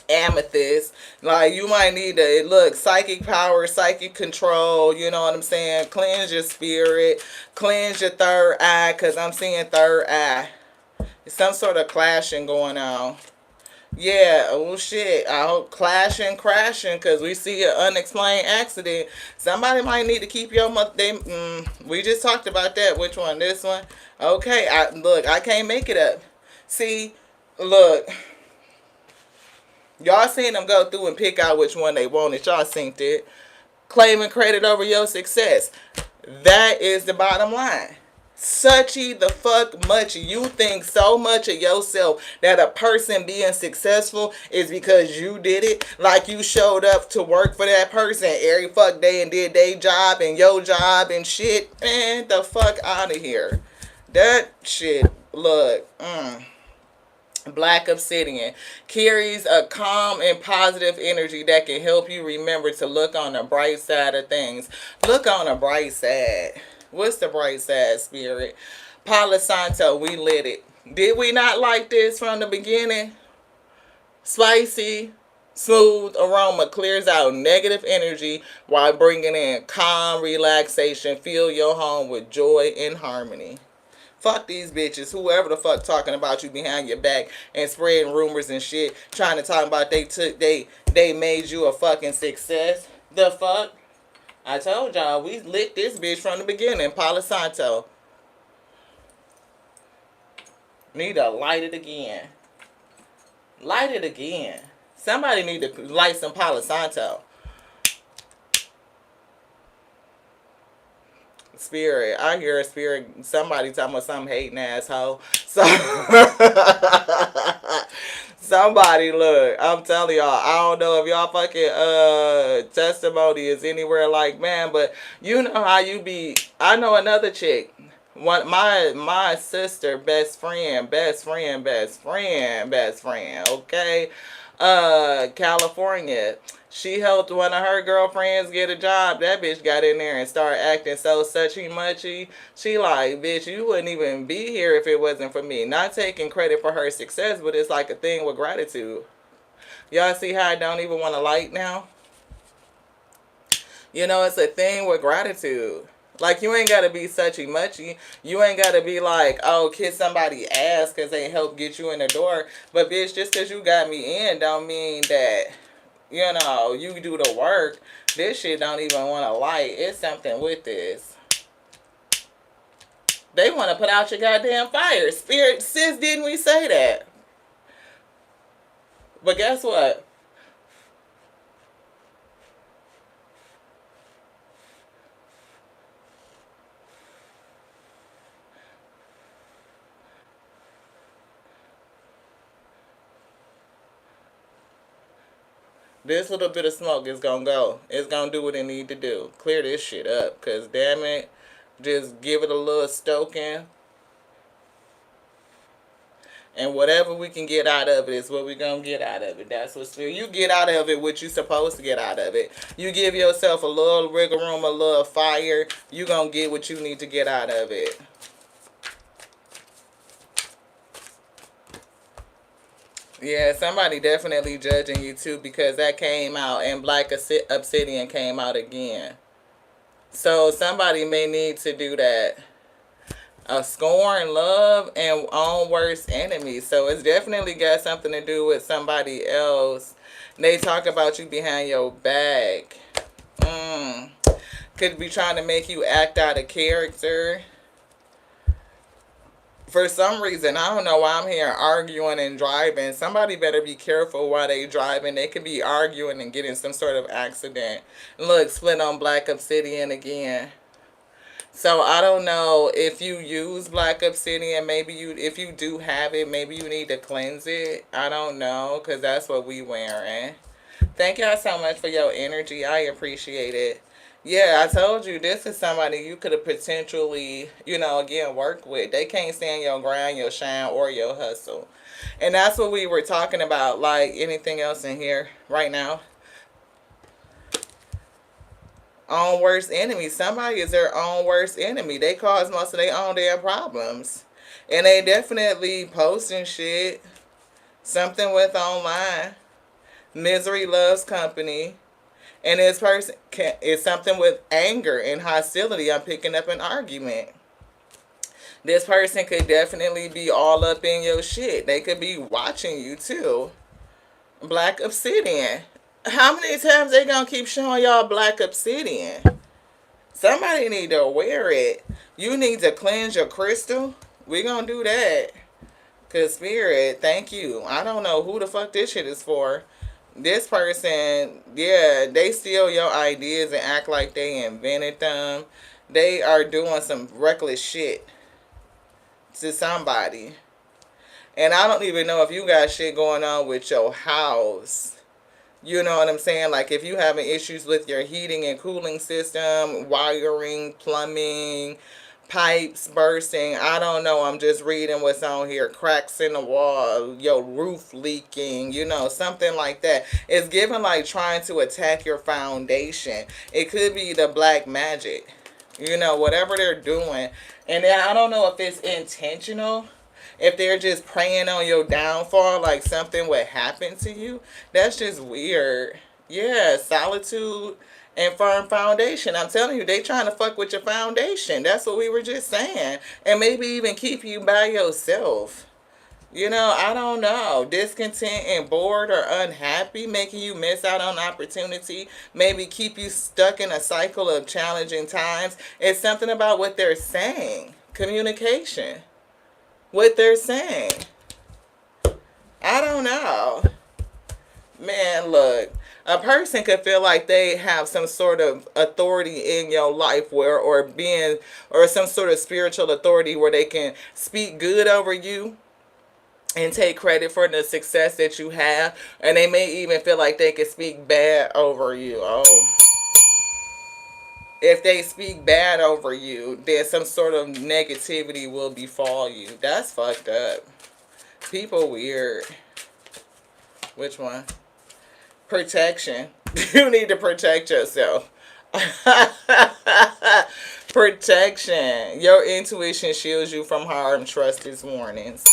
Amethyst, like, you might need to look, psychic power, psychic control, you know what I'm saying? Cleanse your spirit, cleanse your third eye, because I'm seeing third eye. Some sort of clashing going on. Yeah, oh shit, I hope clashing, crashing, because we see an unexplained accident. Somebody might need to keep your mother. We just talked about that. Which one? This one? Okay, look, I can't make it up. See, look. Y'all seen them go through and pick out which one they wanted. Y'all seen it. Claiming credit over your success. That is the bottom line. Suchy the fuck much. You think so much of yourself that a person being successful is because you did it. Like you showed up to work for that person every fuck day and did their job and your job and shit. Man, the fuck out of here. That shit, look, Black Obsidian carries a calm and positive energy that can help you remember to look on the bright side of things. Look on the bright side. What's the bright side, spirit? Palo Santo, we lit it. Did we not like this from the beginning? Spicy, smooth aroma clears out negative energy while bringing in calm relaxation. Fill your home with joy and harmony. Fuck these bitches, whoever the fuck talking about you behind your back and spreading rumors and shit, trying to talk about they made you a fucking success. The fuck? I told y'all, we lit this bitch from the beginning. Palo Santo. Need to light it again. Light it again. Somebody need to light some Palo Santo. Spirit, I hear a spirit, somebody talking about some hating asshole. So Somebody look, I'm telling y'all, I don't know if y'all fucking testimony is anywhere like man, but you know how you be. I know another chick. One my sister, best friend, okay? California. She helped one of her girlfriends get a job. That bitch got in there and started acting so suchy muchy. She like, bitch, you wouldn't even be here if it wasn't for me. Not taking credit for her success, but it's like a thing with gratitude. Y'all see how I don't even want to like now? You know, it's a thing with gratitude. Like, you ain't got to be suchy muchy. You ain't got to be like, oh, kiss somebody ass because they help get you in the door. But, bitch, just because you got me in don't mean that, you know, you do the work. This shit don't even want to light. It's something with this. They want to put out your goddamn fire. Spirit, sis, didn't we say that? But guess what? This little bit of smoke is gonna go. It's gonna do what it need to do. Clear this shit up. Cause damn it, just give it a little stoking. And whatever we can get out of it is what we gonna get out of it. That's what's true. You get out of it what you supposed to get out of it. You give yourself a little wiggle room, a little fire. You gonna get what you need to get out of it. Yeah, somebody definitely judging you too because that came out and Black Obsidian came out again. So somebody may need to do that. Scorn, love, and own worst enemy. So it's definitely got something to do with somebody else. They talk about you behind your back. Could be trying to make you act out of character. For some reason, I don't know why I'm here arguing and driving. Somebody better be careful while they driving. They could be arguing and getting some sort of accident. Look, split on Black Obsidian again. So I don't know if you use Black Obsidian. Maybe if you do have it, maybe you need to cleanse it. I don't know, because that's what we wearing. Thank y'all so much for your energy. I appreciate it. Yeah, I told you this is somebody you could have potentially, you know, again, work with. They can't stand your grind, your shine, or your hustle. And that's what we were talking about. Like anything else in here right now? Own worst enemy. Somebody is their own worst enemy. They cause most of their own damn problems. And they definitely posting shit. Something with online. Misery loves company. And this person is something with anger and hostility. I'm picking up an argument. This person could definitely be all up in your shit. They could be watching you too. Black Obsidian. How many times they gonna keep showing y'all Black Obsidian? Somebody need to wear it. You need to cleanse your crystal. We gonna do that. Cause Spirit, thank you. I don't know who the fuck this shit is for. This person, yeah, they steal your ideas and act like they invented them. They are doing some reckless shit to somebody. And I don't even know if you got shit going on with your house. You know what I'm saying? Like if you having issues with your heating and cooling system, wiring, plumbing, pipes bursting, I don't know, I'm just reading what's on here. Cracks in the wall, your roof leaking, you know, something like that. It's given like trying to attack your foundation. It could be the black magic, you know, whatever they're doing. And then I don't know if it's intentional, if they're just preying on your downfall, like something would happen to you. That's just weird. Yeah, solitude and firm foundation. I'm telling you, they trying to fuck with your foundation. That's what we were just saying. And maybe even keep you by yourself. You know, I don't know. Discontent and bored or unhappy, making you miss out on opportunity. Maybe keep you stuck in a cycle of challenging times. It's something about what they're saying. Communication. What they're saying. I don't know. Man, look. A person could feel like they have some sort of authority in your life where, or some sort of spiritual authority where they can speak good over you. and take credit for the success that you have. And they may even feel like they can speak bad over you. Oh, if they speak bad over you, then some sort of negativity will befall you. That's fucked up. People weird. Which one? Protection. You need to protect yourself. Protection. Your intuition shields you from harm. Trust its warnings.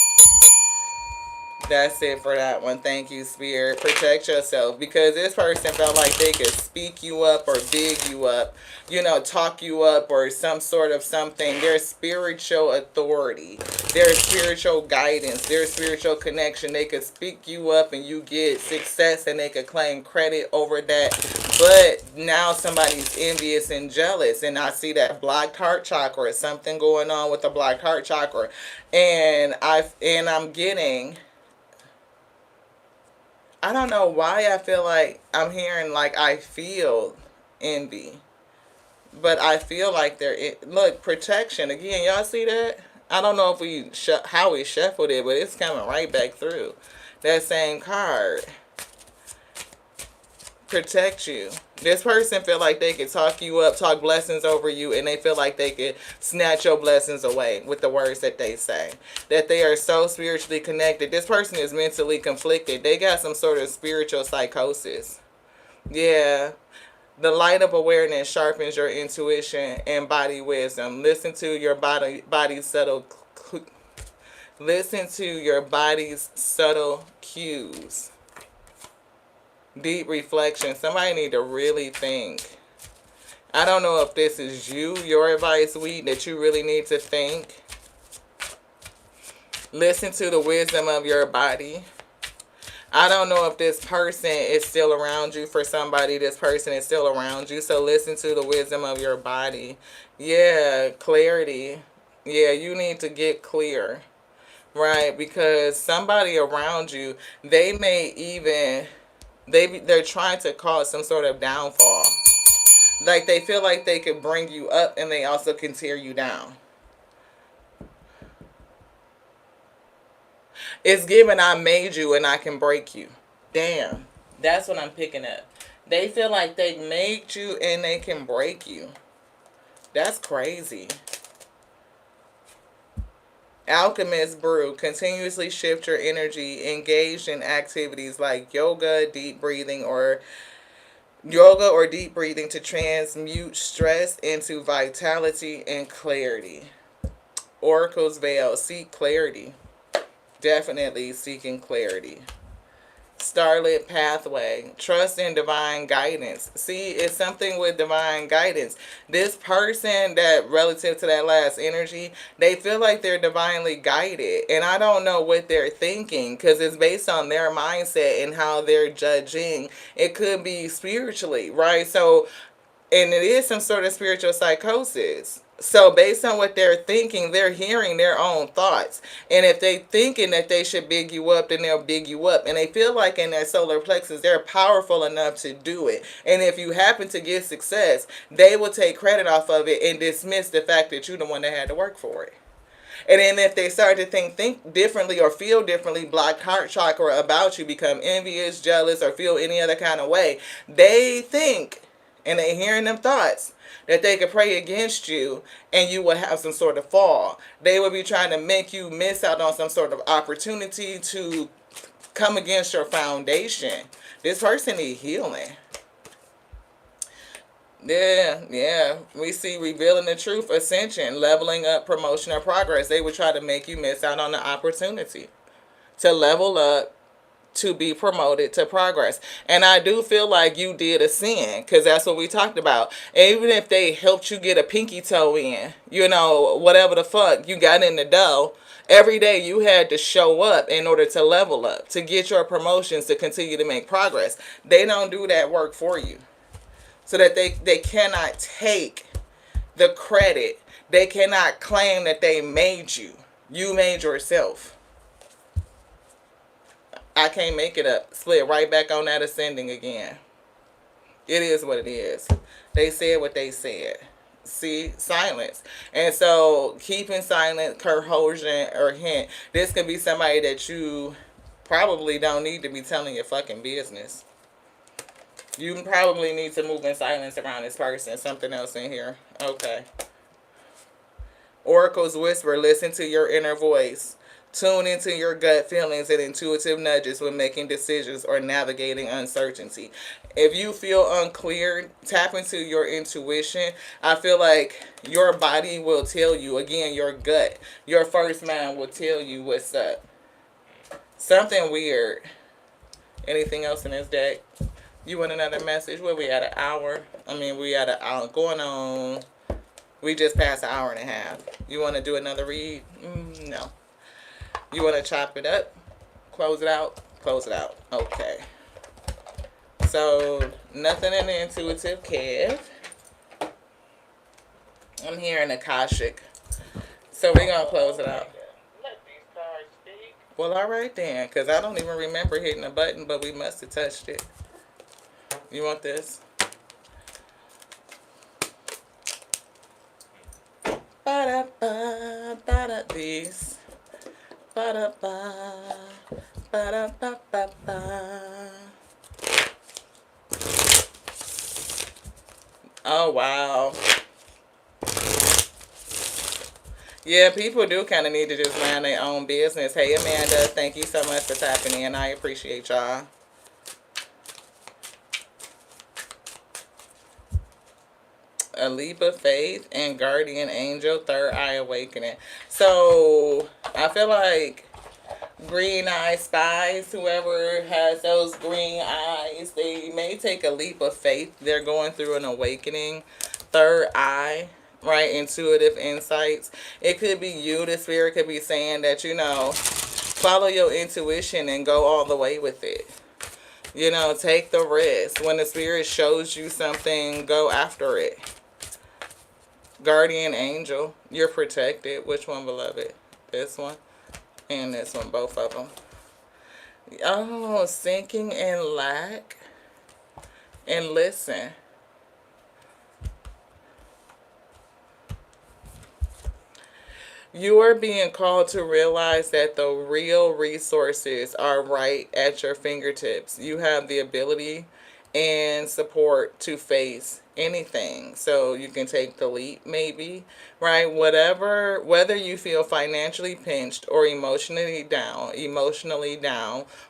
That's it for that one. Thank you, Spirit. Protect yourself, because this person felt like they could speak you up or big you up, you know, talk you up or some sort of something. Their spiritual authority, their spiritual guidance, their spiritual connection. They could speak you up and you get success and they could claim credit over that. But now somebody's envious and jealous. And I see that blocked heart chakra. Something going on with the blocked heart chakra. And I'm getting, I don't know why I feel like I'm hearing like I feel envy. But I feel like look, protection. Again, y'all see that? I don't know if how we shuffled it, but it's coming right back through. That same card. Protect you. This person feel like they could talk you up, talk blessings over you, and they feel like they could snatch your blessings away with the words that they say. That they are so spiritually connected. This person is mentally conflicted. They got some sort of spiritual psychosis. Yeah. The light of awareness sharpens your intuition and body wisdom. Listen to your body's subtle cues. Deep reflection. Somebody need to really think. I don't know if this is your advice, Wheat, that you really need to think. Listen to the wisdom of your body. I don't know if this person is still around you. For somebody, this person is still around you. So listen to the wisdom of your body. Yeah, clarity. Yeah, you need to get clear. Right? Because somebody around you, they may even, they're trying to cause some sort of downfall. Like they feel like they can bring you up and they also can tear you down. It's given I made you and I can break you. Damn. That's what I'm picking up. They feel like they made you and they can break you. That's crazy. Alchemist brew. Continuously shift your energy. Engaged in activities like yoga, deep breathing, or deep breathing to transmute stress into vitality and clarity. Oracle's veil. Seek clarity. Definitely seeking clarity. Starlit pathway. Trust in divine guidance. See, it's something with divine guidance. This person that relative to that last energy, they feel like they're divinely guided. And I don't know what they're thinking because it's based on their mindset and how they're judging. It could be spiritually, right? So, and it is some sort of spiritual psychosis. So based on what they're thinking, they're hearing their own thoughts. And if they thinking that they should big you up, then they'll big you up. And they feel like in their solar plexus, they're powerful enough to do it. And if you happen to get success, they will take credit off of it and dismiss the fact that you're the one that had to work for it. And then if they start to think differently or feel differently, blocked heart chakra about you, become envious, jealous, or feel any other kind of way, they think, and they hearing them thoughts, that they could pray against you and you will have some sort of fall. They will be trying to make you miss out on some sort of opportunity to come against your foundation. This person needs healing. Yeah. We see revealing the truth, ascension, leveling up, promotion, or progress. They would try to make you miss out on the opportunity to level up, to be promoted, to progress. And I do feel like you did ascend, because that's what we talked about. And even if they helped you get a pinky toe in, you know, whatever the fuck, you got in the dough, every day you had to show up in order to level up, to get your promotions, to continue to make progress. They don't do that work for you. So that they cannot take the credit. They cannot claim that they made you. You made yourself. I can't make it up. Slid right back on that ascending again. It is what it is. They said what they said. See, silence. And so keeping silent, coercion, or hint, this could be somebody that you probably don't need to be telling your fucking business. You probably need to move in silence around this person. Something else in here. Okay. Oracle's whisper, listen to your inner voice. Tune into your gut feelings and intuitive nudges when making decisions or navigating uncertainty. If you feel unclear, tap into your intuition. I feel like your body will tell you, again, your gut, your first mind will tell you what's up. Something weird. Anything else in this deck? You want another message? Where we at an hour? We at an hour going on. We just passed an hour and a half. You want to do another read? No. You want to chop it up? Close it out? Close it out. Okay. So, nothing in the intuitive, Kev. I'm hearing Akashic. So, we're going to close it out. Well, all right then. Because I don't even remember hitting a button, but we must have touched it. You want this? Ba-da-ba, ba-da, these. Ba-da-ba, ba-da-ba-ba-ba. Oh, wow. Yeah, people do kind of need to just mind their own business. Hey, Amanda, thank you so much for tapping in. I appreciate y'all. A leap of faith and guardian angel, third eye awakening. So, I feel like green eye spies, whoever has those green eyes, they may take a leap of faith. They're going through an awakening. Third eye, right? Intuitive insights. It could be you. The spirit could be saying that, follow your intuition and go all the way with it. Take the risk. When the spirit shows you something, go after it. Guardian angel, you're protected. Which one, beloved? This one and this one, both of them. Oh, sinking in lack. And listen. You are being called to realize that the real resources are right at your fingertips. You have the ability and support to face anything. So you can take the leap, maybe, right? Whether you feel financially pinched or emotionally down,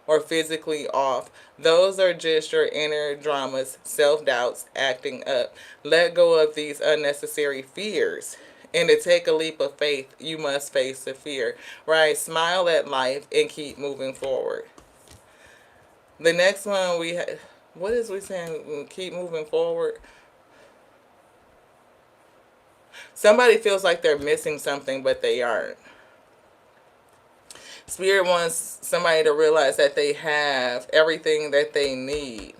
or physically off, those are just your inner dramas, self-doubts acting up. Let go of these unnecessary fears. And to take a leap of faith, you must face the fear, right? Smile at life and keep moving forward. The next one we have, what is we saying? Keep moving forward. Somebody feels like they're missing something, but they aren't. Spirit wants somebody to realize that they have everything that they need.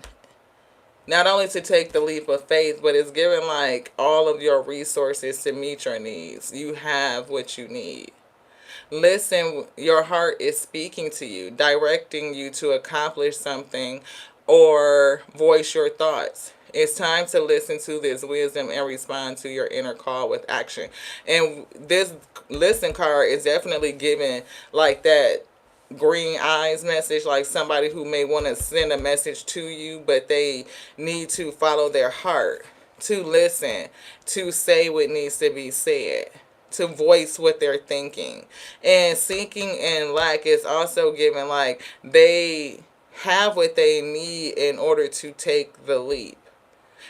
Not only to take the leap of faith, but it's giving like all of your resources to meet your needs. You have what you need. Listen, your heart is speaking to you, directing you to accomplish something or voice your thoughts. It's time to listen to this wisdom and respond to your inner call with action. And this listen card is definitely giving like that green eyes message, like somebody who may want to send a message to you, but they need to follow their heart, to listen, to say what needs to be said, to voice what they're thinking. And seeking and lack is also given like they have what they need in order to take the leap.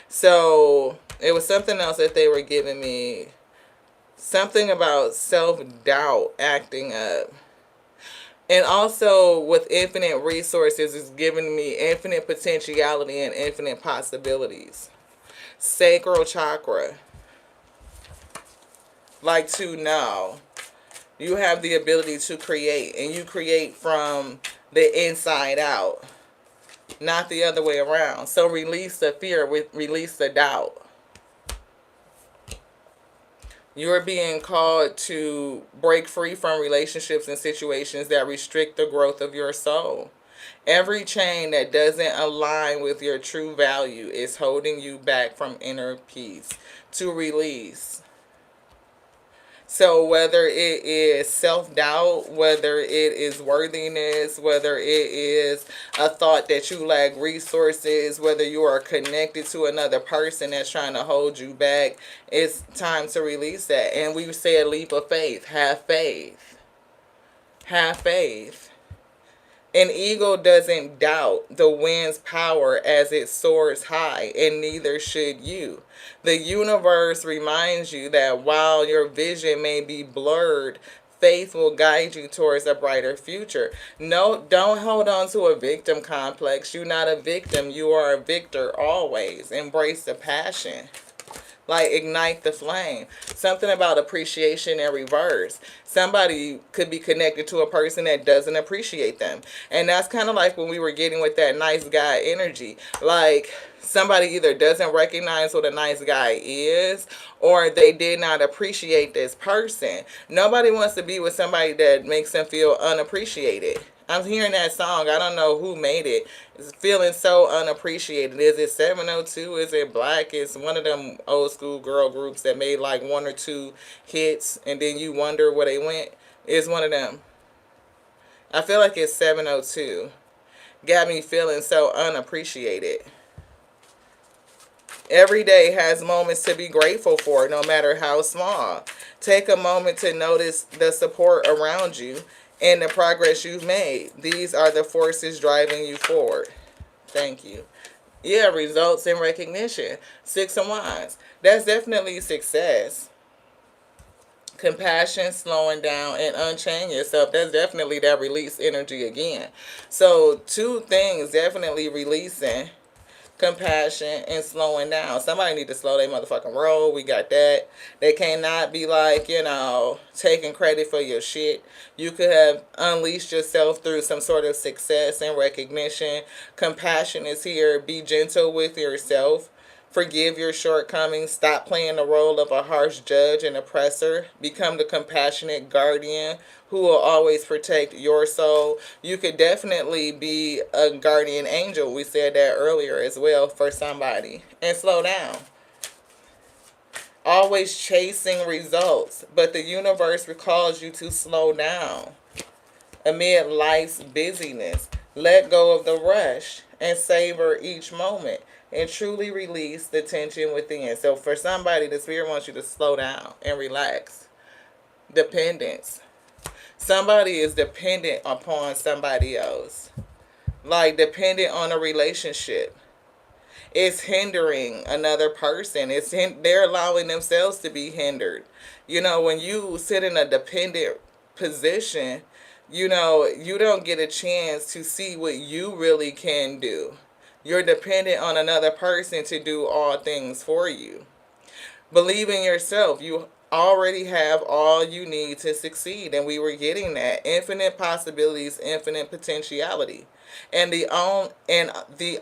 So it was something else that they were giving me, something about self-doubt acting up. And also with infinite resources is giving me infinite potentiality and infinite possibilities. Sacral chakra. Like to know. You have the ability to create. And you create from the inside out. Not the other way around. So release the fear. Release the doubt. You are being called to break free from relationships and situations that restrict the growth of your soul. Every chain that doesn't align with your true value is holding you back from inner peace. To release. So whether it is self-doubt, whether it is worthiness, whether it is a thought that you lack resources, whether you are connected to another person that's trying to hold you back, it's time to release that. And we say a leap of faith. Have faith. Have faith. An eagle doesn't doubt the wind's power as it soars high, and neither should you. The universe reminds you that while your vision may be blurred, faith will guide you towards a brighter future. No, don't hold on to a victim complex. You're not a victim. You are a victor always. Embrace the passion. Like, ignite the flame. Something about appreciation in reverse. Somebody could be connected to a person that doesn't appreciate them. And that's kind of like when we were getting with that nice guy energy. Like, somebody either doesn't recognize what a nice guy is, or they did not appreciate this person. Nobody wants to be with somebody that makes them feel unappreciated. I'm hearing that song. I don't know who made it. It's feeling so unappreciated. Is it 702? Is it Black? It's one of them old school girl groups that made like one or two hits and then you wonder where they went. It's one of them. I feel like it's 702. Got me feeling so unappreciated. Every day has moments to be grateful for, no matter how small. Take a moment to notice the support around you and the progress you've made. These are the forces driving you forward. Thank you. Yeah, results and recognition. 6 of Wands. That's definitely success. Compassion, slowing down, and unchain yourself. That's definitely that release energy again. So 2 things definitely releasing. Compassion and slowing down. Somebody need to slow their motherfucking roll. We got that. They cannot be like, taking credit for your shit. You could have unleashed yourself through some sort of success and recognition. Compassion is here. Be gentle with yourself. Forgive your shortcomings. Stop playing the role of a harsh judge and oppressor. Become the compassionate guardian who will always protect your soul. You could definitely be a guardian angel. We said that earlier as well for somebody. And slow down. Always chasing results, but the universe calls you to slow down. Amid life's busyness, let go of the rush and savor each moment and truly release the tension within. So for somebody, the spirit wants you to slow down and relax. Dependence. Somebody is dependent upon somebody else. Like dependent on a relationship. It's hindering another person. They're allowing themselves to be hindered. When you sit in a dependent position, you don't get a chance to see what you really can do. You're dependent on another person to do all things for you. Believe in yourself. You already have all you need to succeed. And we were getting that. Infinite possibilities, infinite potentiality. And the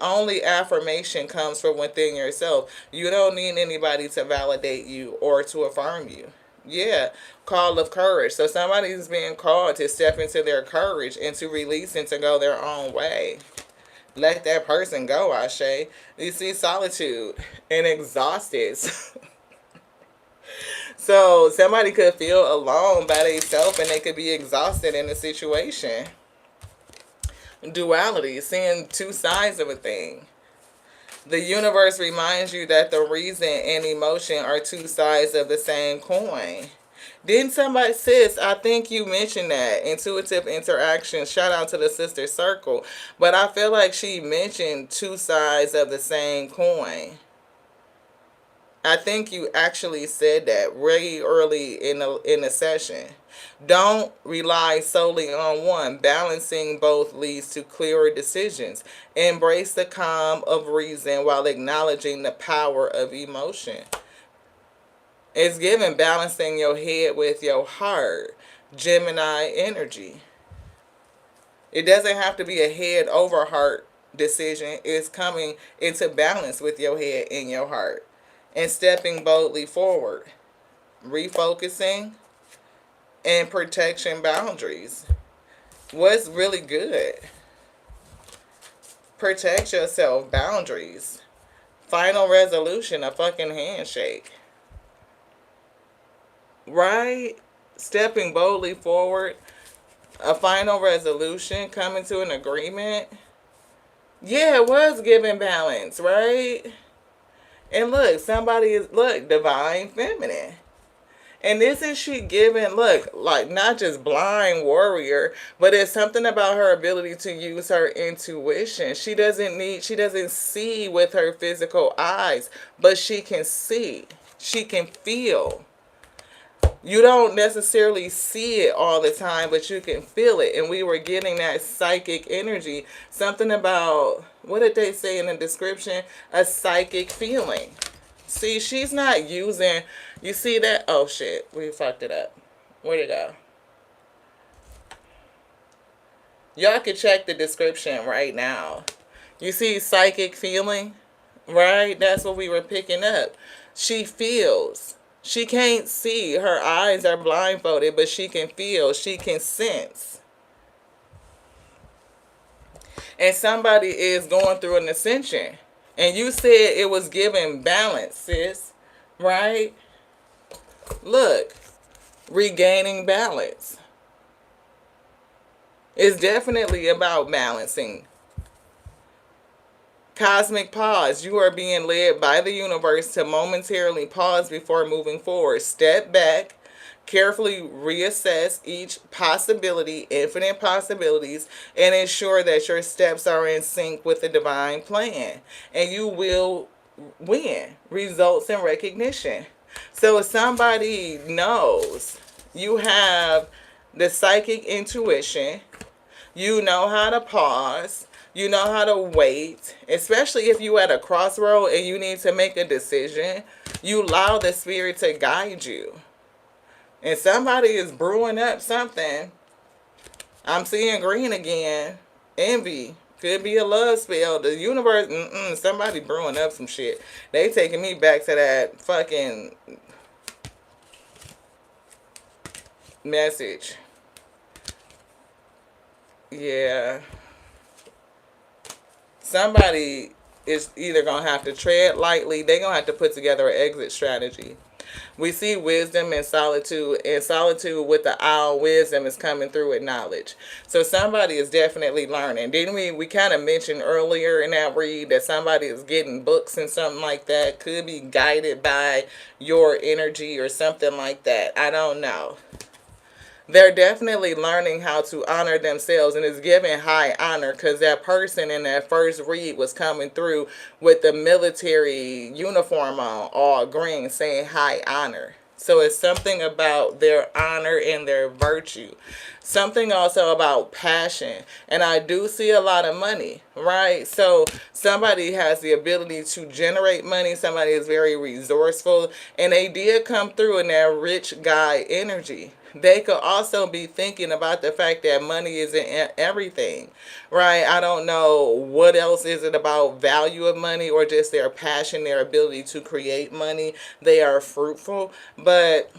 only affirmation comes from within yourself. You don't need anybody to validate you or to affirm you. Yeah, call of courage. So somebody's being called to step into their courage and to release and to go their own way. Let that person go, Ashe. You see, solitude and exhausted. So somebody could feel alone by themselves and they could be exhausted in a situation. Duality, seeing 2 sides of a thing. The universe reminds you that the reason and emotion are 2 sides of the same coin. Didn't somebody, sis, I think you mentioned that, intuitive interaction. Shout out to the sister circle. But I feel like she mentioned 2 sides of the same coin. I think you actually said that really early in the session. Don't rely solely on one. Balancing both leads to clearer decisions. Embrace the calm of reason while acknowledging the power of emotion. It's given balancing your head with your heart. Gemini energy. It doesn't have to be a head over heart decision. It's coming into balance with your head and your heart. And stepping boldly forward. Refocusing and protection boundaries. What's really good? Protect yourself. Boundaries. Final resolution. A fucking handshake. Right? Stepping boldly forward. A final resolution. Coming to an agreement. Yeah, it was giving balance, right? And look, somebody is, look, divine feminine. And isn't she giving, look, like not just blind warrior, but it's something about her ability to use her intuition. She doesn't see with her physical eyes, but she can see. She can feel. You don't necessarily see it all the time, but you can feel it. And we were getting that psychic energy. Something about, what did they say in the description? A psychic feeling. See, she's not using, you see that? Oh shit, we fucked it up. Where'd it go? Y'all can check the description right now. You see psychic feeling? Right? That's what we were picking up. She feels. She can't see. Her eyes are blindfolded, but she can feel. She can sense. And somebody is going through an ascension. And you said it was giving balance, sis. Right? Look. Regaining balance. It's definitely about balancing. Cosmic pause. You are being led by the universe to momentarily pause before moving forward. Step back. Carefully reassess each possibility, infinite possibilities, and ensure that your steps are in sync with the divine plan. And you will win. Results and recognition. So if somebody knows you have the psychic intuition, you know how to pause, you know how to wait, especially if you at a crossroad and you need to make a decision, you allow the spirit to guide you. And somebody is brewing up something. I'm seeing green again. Envy. Could be a love spell. The universe, somebody brewing up some shit. They taking me back to that fucking message. Yeah. Somebody is either going to have to tread lightly. They're going to have to put together an exit strategy. We see wisdom and solitude. And solitude with the owl, wisdom is coming through with knowledge. So somebody is definitely learning. Didn't we kind of mention earlier in that read that somebody is getting books and something like that? Could be guided by your energy or something like that. I don't know. They're definitely learning how to honor themselves, and it's giving high honor because that person in that first read was coming through with the military uniform on, all green, saying high honor. So it's something about their honor and their virtue. Something also about passion. And I do see a lot of money, right? So somebody has the ability to generate money. Somebody is very resourceful. And they did come through in that rich guy energy. They could also be thinking about the fact that money isn't everything, right? I don't know what else is it about value of money or just their passion, their ability to create money. They are fruitful, but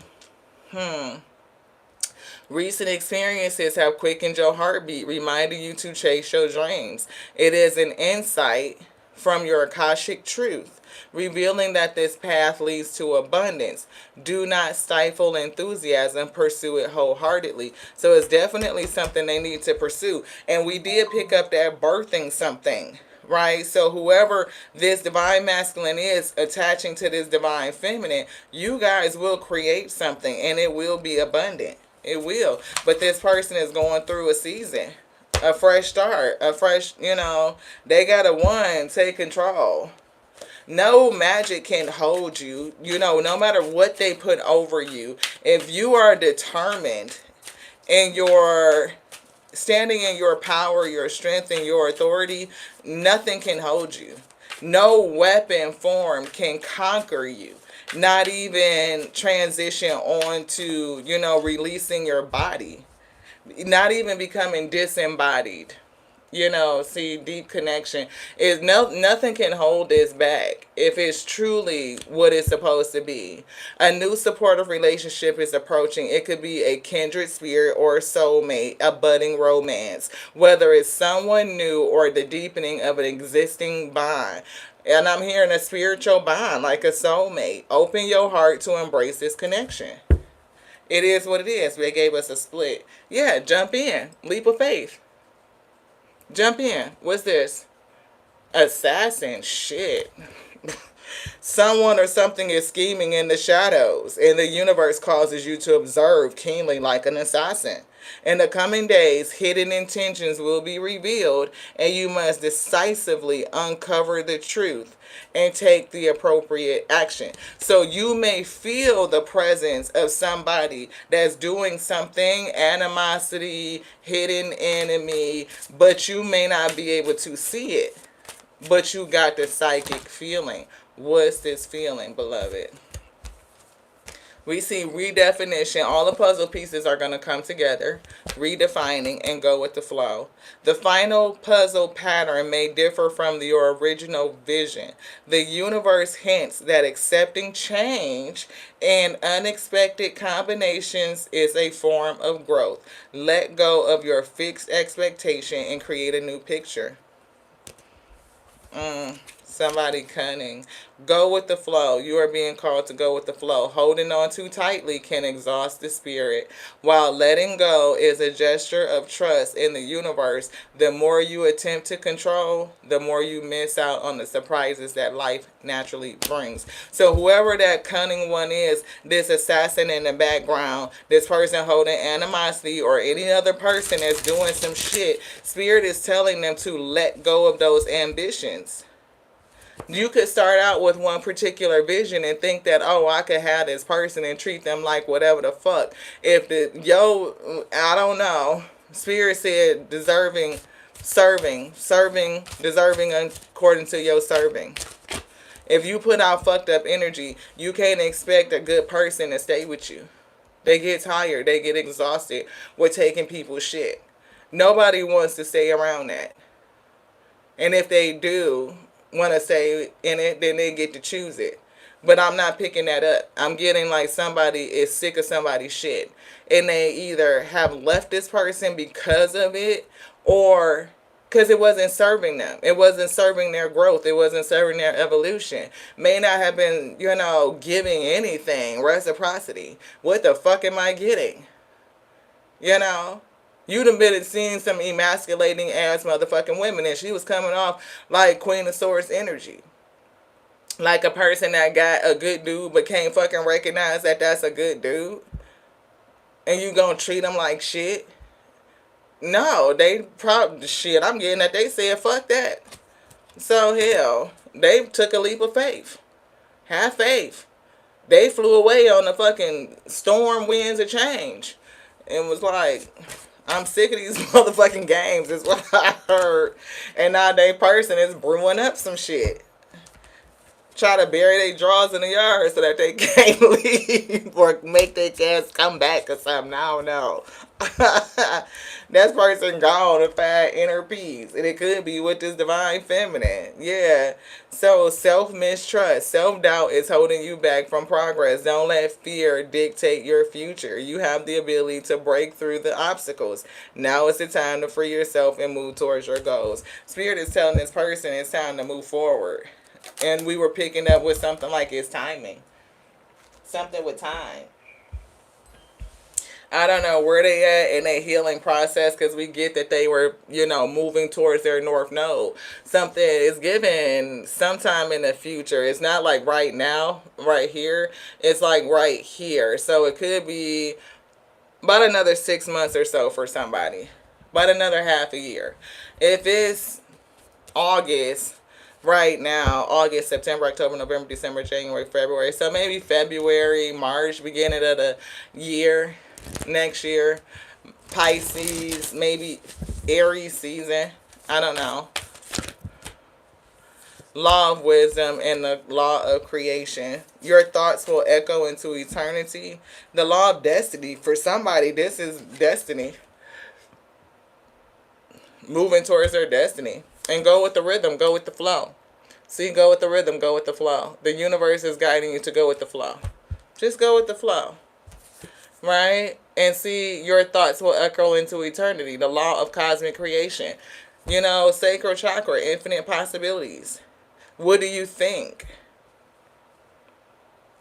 recent experiences have quickened your heartbeat, reminding you to chase your dreams. It is an insight from your Akashic truth, revealing that this path leads to abundance. Do not stifle enthusiasm, pursue it wholeheartedly. So it's definitely something they need to pursue. And we did pick up that birthing something, right? So whoever this divine masculine is attaching to this divine feminine, you guys will create something and it will be abundant. It will. But this person is going through a season. A fresh start. A fresh, they got a one, take control. No magic can hold you, no matter what they put over you. If you are determined and you're standing in your power, your strength, and your authority, nothing can hold you. No weapon form can conquer you. Not even transition on to, releasing your body. Not even becoming disembodied. See, deep connection is nothing can hold this back if it's truly what it's supposed to be. A new supportive relationship is approaching. It could be a kindred spirit or a soulmate, a budding romance, whether it's someone new or the deepening of an existing bond. And I'm hearing a spiritual bond, like a soulmate. Open your heart to embrace this connection. It is what it is. They gave us a split. Yeah, jump in. Leap of faith. Jump in. What's this? Assassin. Shit. Someone or something is scheming in the shadows, and the universe causes you to observe keenly like an assassin. In the coming days, hidden intentions will be revealed, and you must decisively uncover the truth and take the appropriate action. So you may feel the presence of somebody that's doing something, animosity, hidden enemy, but you may not be able to see it. But you got the psychic feeling. What's this feeling, beloved? We see redefinition. All the puzzle pieces are going to come together, redefining, and go with the flow. The final puzzle pattern may differ from your original vision. The universe hints that accepting change and unexpected combinations is a form of growth. Let go of your fixed expectation and create a new picture. Somebody cunning. Go with the flow. You are being called to go with the flow. Holding on too tightly can exhaust the spirit, while letting go is a gesture of trust in the universe. The more you attempt to control, the more you miss out on the surprises that life naturally brings. So whoever that cunning one is, this assassin in the background, this person holding animosity, or any other person that's doing some shit, spirit is telling them to let go of those ambitions. You could start out with one particular vision and think that, oh, I could have this person and treat them like whatever the fuck. If I don't know, spirit said deserving, deserving according to your serving. If you put out fucked up energy, you can't expect a good person to stay with you. They get tired, they get exhausted with taking people's shit. Nobody wants to stay around that. And if they do want to stay in it, then they get to choose it. But I'm not picking that up. I'm getting like somebody is sick of somebody's shit. And they either have left this person because of it, or because it wasn't serving them. It wasn't serving their growth. It wasn't serving their evolution. May not have been, giving anything. Reciprocity. What the fuck am I getting? You done been seeing some emasculating ass motherfucking women, and she was coming off like Queen of Swords energy. Like a person that got a good dude but can't fucking recognize that that's a good dude. And you gonna treat them like shit? No, they probably, shit, I'm getting that they said fuck that. So hell, they took a leap of faith. Have faith. They flew away on the fucking storm winds of change. And was like, I'm sick of these motherfucking games, is what I heard. And now they person is brewing up some shit. Try to bury their drawers in the yard so that they can't leave or make their cats come back or something. I don't know. That person gone to find inner peace. And it could be with this divine feminine. Yeah. So self-mistrust, self-doubt is holding you back from progress. Don't let fear dictate your future. You have the ability to break through the obstacles. Now is the time to free yourself and move towards your goals. Spirit is telling this person it's time to move forward. And we were picking up with something like it's timing. Something with time. I don't know where they at in their healing process, because we get that they were, moving towards their north node. Something is given sometime in the future. It's not like right now, right here. It's like right here. So it could be about another 6 months or so for somebody. About another half a year. If it's August, right now, August, September, October, November, December, January, February. So maybe February, March, beginning of the year, next year. Pisces, maybe Aries season. I don't know. Law of wisdom and the law of creation. Your thoughts will echo into eternity. The law of destiny. For somebody, this is destiny. moving towards their destiny. And go with the rhythm, go with the flow. See, go with the rhythm, go with the flow. The universe is guiding you to go with the flow. Just go with the flow, right? And see, your thoughts will echo into eternity. The law of cosmic creation. You know, sacral chakra, infinite possibilities. What do you think?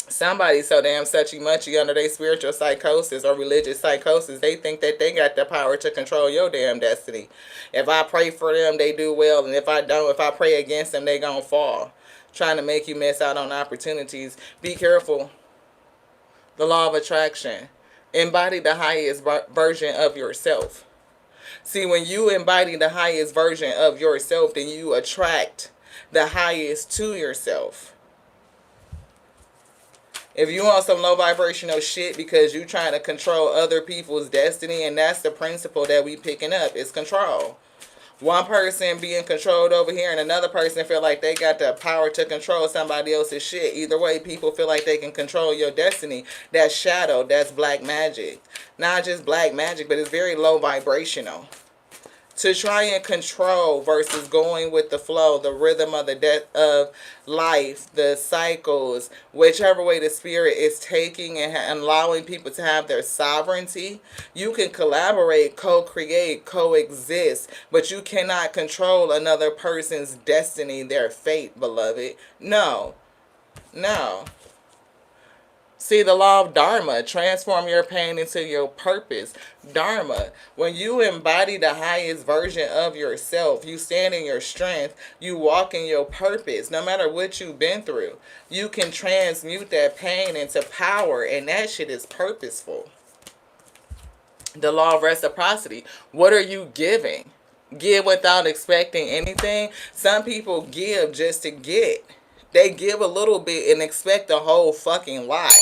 Somebody so damn suchy muchy under their spiritual psychosis or religious psychosis, they think that they got the power to control your damn destiny. If I pray for them, they do well, and if I don't, if I pray against them, they gonna fall. Trying to make you miss out on opportunities. Be careful. The law of attraction. Embody the highest version of yourself. See, when you embody the highest version of yourself, then you attract the highest to yourself. If you want some low vibrational shit because you trying to control other people's destiny, and that's the principle that we picking up, is control. One person being controlled over here and another person feel like they got the power to control somebody else's shit. Either way, people feel like they can control your destiny. That's shadow. That's black magic. Not just black magic, but it's very low vibrational. To try and control versus going with the flow, the rhythm of the death of life, the cycles, whichever way the spirit is taking and allowing people to have their sovereignty. You can collaborate, co-create, coexist, but you cannot control another person's destiny, their fate, beloved. No. No. See, the law of Dharma, transform your pain into your purpose. Dharma, when you embody the highest version of yourself, you stand in your strength, you walk in your purpose. No matter what you've been through, you can transmute that pain into power, and that shit is purposeful. The law of reciprocity, what are you giving? Give without expecting anything. Some people give just to get. They give a little bit and expect a whole fucking lot.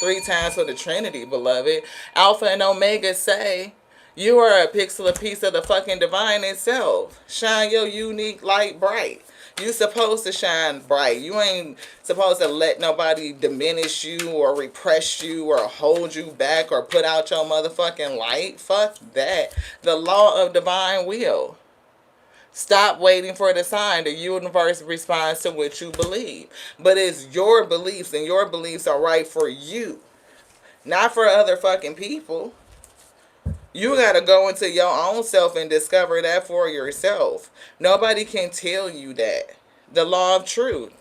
3 times for the Trinity, beloved. Alpha and Omega say, you are a pixel, a piece of the fucking divine itself. Shine your unique light bright. You supposed to shine bright. You ain't supposed to let nobody diminish you or repress you or hold you back or put out your motherfucking light. Fuck that. The law of divine will. Stop waiting for the sign. The universe responds to what you believe. But it's your beliefs, and your beliefs are right for you. Not for other fucking people. You gotta go into your own self and discover that for yourself. Nobody can tell you that. The law of truth.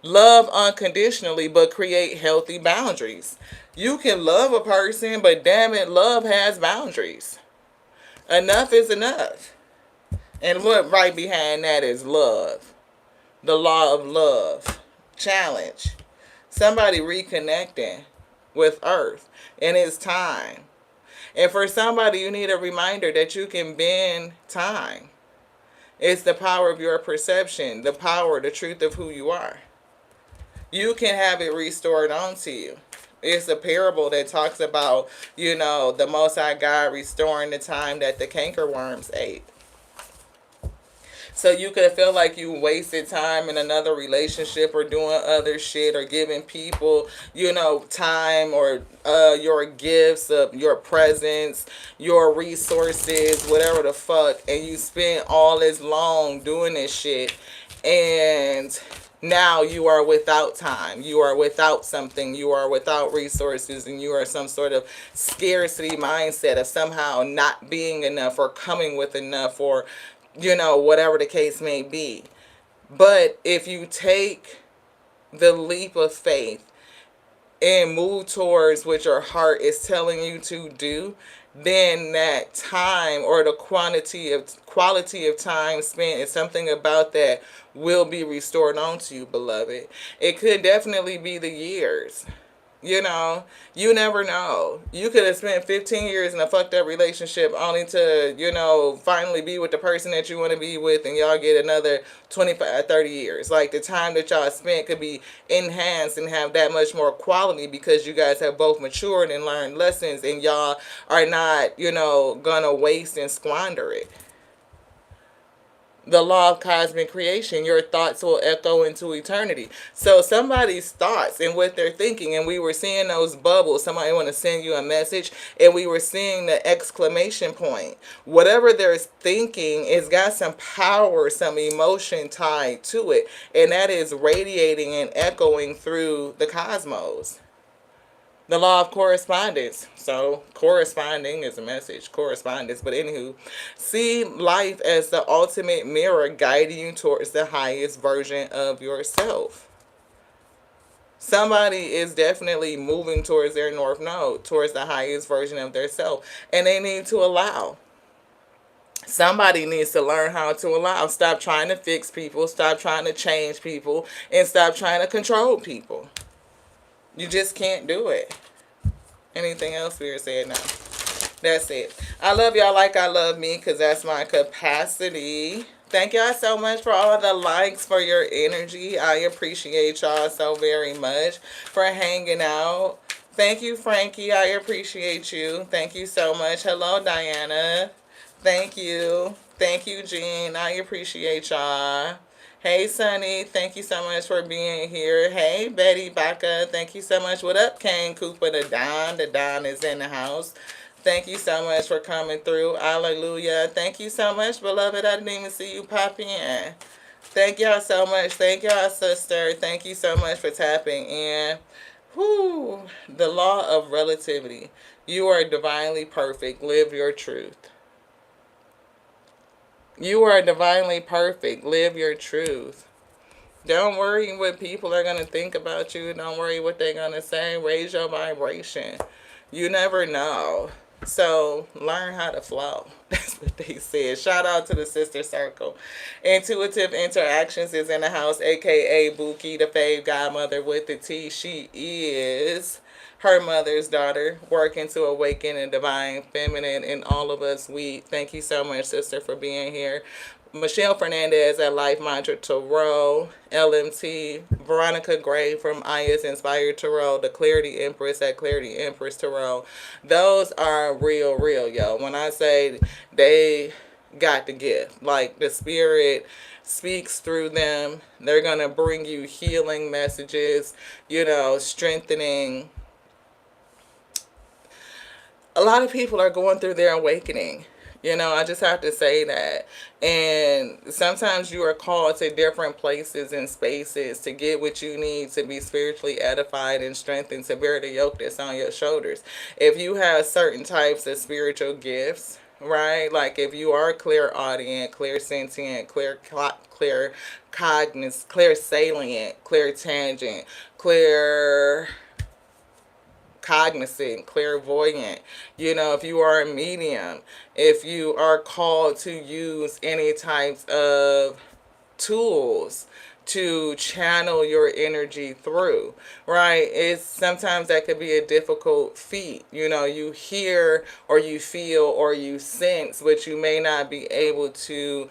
Love unconditionally, but create healthy boundaries. You can love a person, but damn it, love has boundaries. Enough is enough. And what right behind that is love. The law of love. Challenge. Somebody reconnecting with Earth. And it's time. And for somebody, you need a reminder that you can bend time. It's the power of your perception. The power, the truth of who you are. You can have it restored onto you. It's a parable that talks about, the Most High God restoring the time that the cankerworms ate. So you could feel like you wasted time in another relationship or doing other shit or giving people, time or your gifts, your presence, your resources, whatever the fuck. And you spent all this long doing this shit. And now you are without time. You are without something. You are without resources. And you are some sort of scarcity mindset of somehow not being enough or coming with enough or whatever the case may be. But if you take the leap of faith and move towards what your heart is telling you to do, then that time or the quality of time spent is something about that will be restored onto you, beloved. It could definitely be the years. You never know. You could have spent 15 years in a fucked up relationship only to, finally be with the person that you want to be with, and y'all get another 25, 30 years. Like, the time that y'all spent could be enhanced and have that much more quality because you guys have both matured and learned lessons, and y'all are not, gonna waste and squander it. The law of cosmic creation, your thoughts will echo into eternity. So somebody's thoughts and what they're thinking, and we were seeing those bubbles. Somebody want to send you a message, and we were seeing the exclamation point. Whatever they're thinking, it's got some power, some emotion tied to it, and that is radiating and echoing through the cosmos. The law of correspondence. So corresponding is a message, correspondence. But anywho, see life as the ultimate mirror guiding you towards the highest version of yourself. Somebody is definitely moving towards their north node, towards the highest version of their self. And they need to allow. Somebody needs to learn how to allow. Stop trying to fix people. Stop trying to change people. And stop trying to control people. You just can't do it. Anything else we were saying now? That's it. I love y'all like I love me, because that's my capacity. Thank y'all so much for all of the likes, for your energy. I appreciate y'all so very much for hanging out. Thank you, Frankie. I appreciate you. Thank you so much. Hello, Diana. Thank you. Thank you, Jean. I appreciate y'all. Hey, Sunny. Thank you so much for being here. Hey, Betty Baca. Thank you so much. What up, Kane Cooper? The Don. The Don is in the house. Thank you so much for coming through. Hallelujah. Thank you so much, beloved. I didn't even see you pop in. Thank y'all so much. Thank y'all, sister. Thank you so much for tapping in. Whew. The law of relativity. You are divinely perfect. Live your truth. You are divinely perfect. Live your truth. Don't worry what people are going to think about you. Don't worry what they're going to say. Raise your vibration. You never know. So learn how to flow. That's what they said. Shout out to the Sister Circle. Intuitive Interactions is in the house, aka Buki, the fave godmother with the T. She is her mother's daughter, working to awaken a divine feminine in all of us. We thank you so much, sister, for being here. Michelle Fernandez at Life Mantra Tarot, LMT, Veronica Gray from Aya's Inspired Tarot, the Clarity Empress at Clarity Empress Tarot. Those are real, yo. When I say they got the gift, like the spirit speaks through them, they're going to bring you healing messages, strengthening. A lot of people are going through their awakening. I just have to say that. And sometimes you are called to different places and spaces to get what you need to be spiritually edified and strengthened, to bear the yoke that's on your shoulders. If you have certain types of spiritual gifts, right? Like if you are clairaudient, clairsentient, clear cognizant, clear salient, clear tangent, clear cognizant, clairvoyant, if you are a medium, if you are called to use any types of tools to channel your energy through, right? It's sometimes that could be a difficult feat. You hear or you feel or you sense, but you may not be able to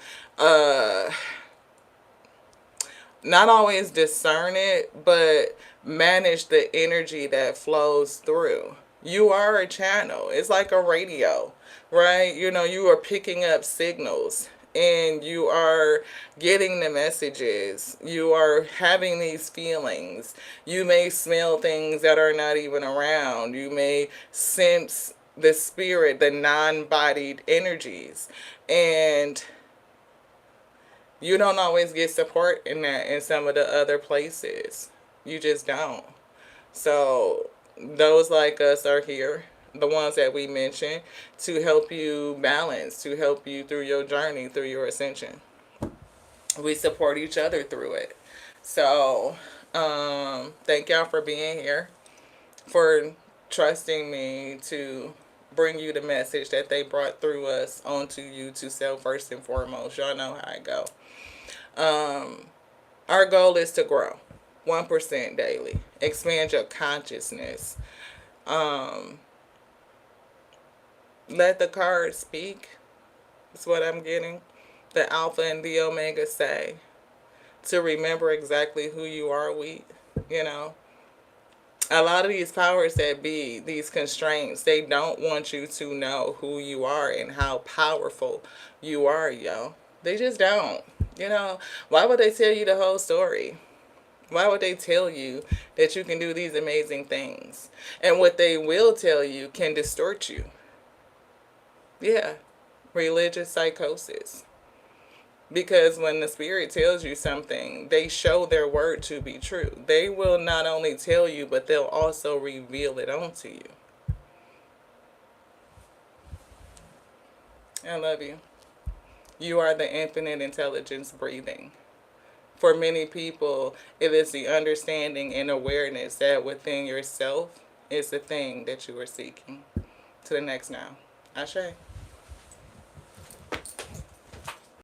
not always discern it, but manage the energy that flows through. You are a channel. It's like a radio, right? You are picking up signals and you are getting the messages. You are having these feelings. You may smell things that are not even around. You may sense the spirit, the non-bodied energies. And you don't always get support in that in some of the other places. You just don't. So those like us are here, the ones that we mentioned, to help you balance, to help you through your journey, through your ascension. We support each other through it. So thank y'all for being here, for trusting me to bring you the message that they brought through us onto you to self first and foremost. Y'all know how I go. Our goal is to grow 1% daily. Expand your consciousness. Let the cards speak. That's what I'm getting. The Alpha and the Omega say. To remember exactly who you are, a lot of these powers that be, these constraints, they don't want you to know who you are and how powerful you are, yo. They just don't. Why would they tell you the whole story? Why would they tell you that you can do these amazing things? And what they will tell you can distort you. Yeah, religious psychosis. Because when the spirit tells you something, they show their word to be true. They will not only tell you, but they'll also reveal it onto you. I love you. You are the infinite intelligence breathing. For many people, it is the understanding and awareness that within yourself is the thing that you are seeking. To the next now. Ashe.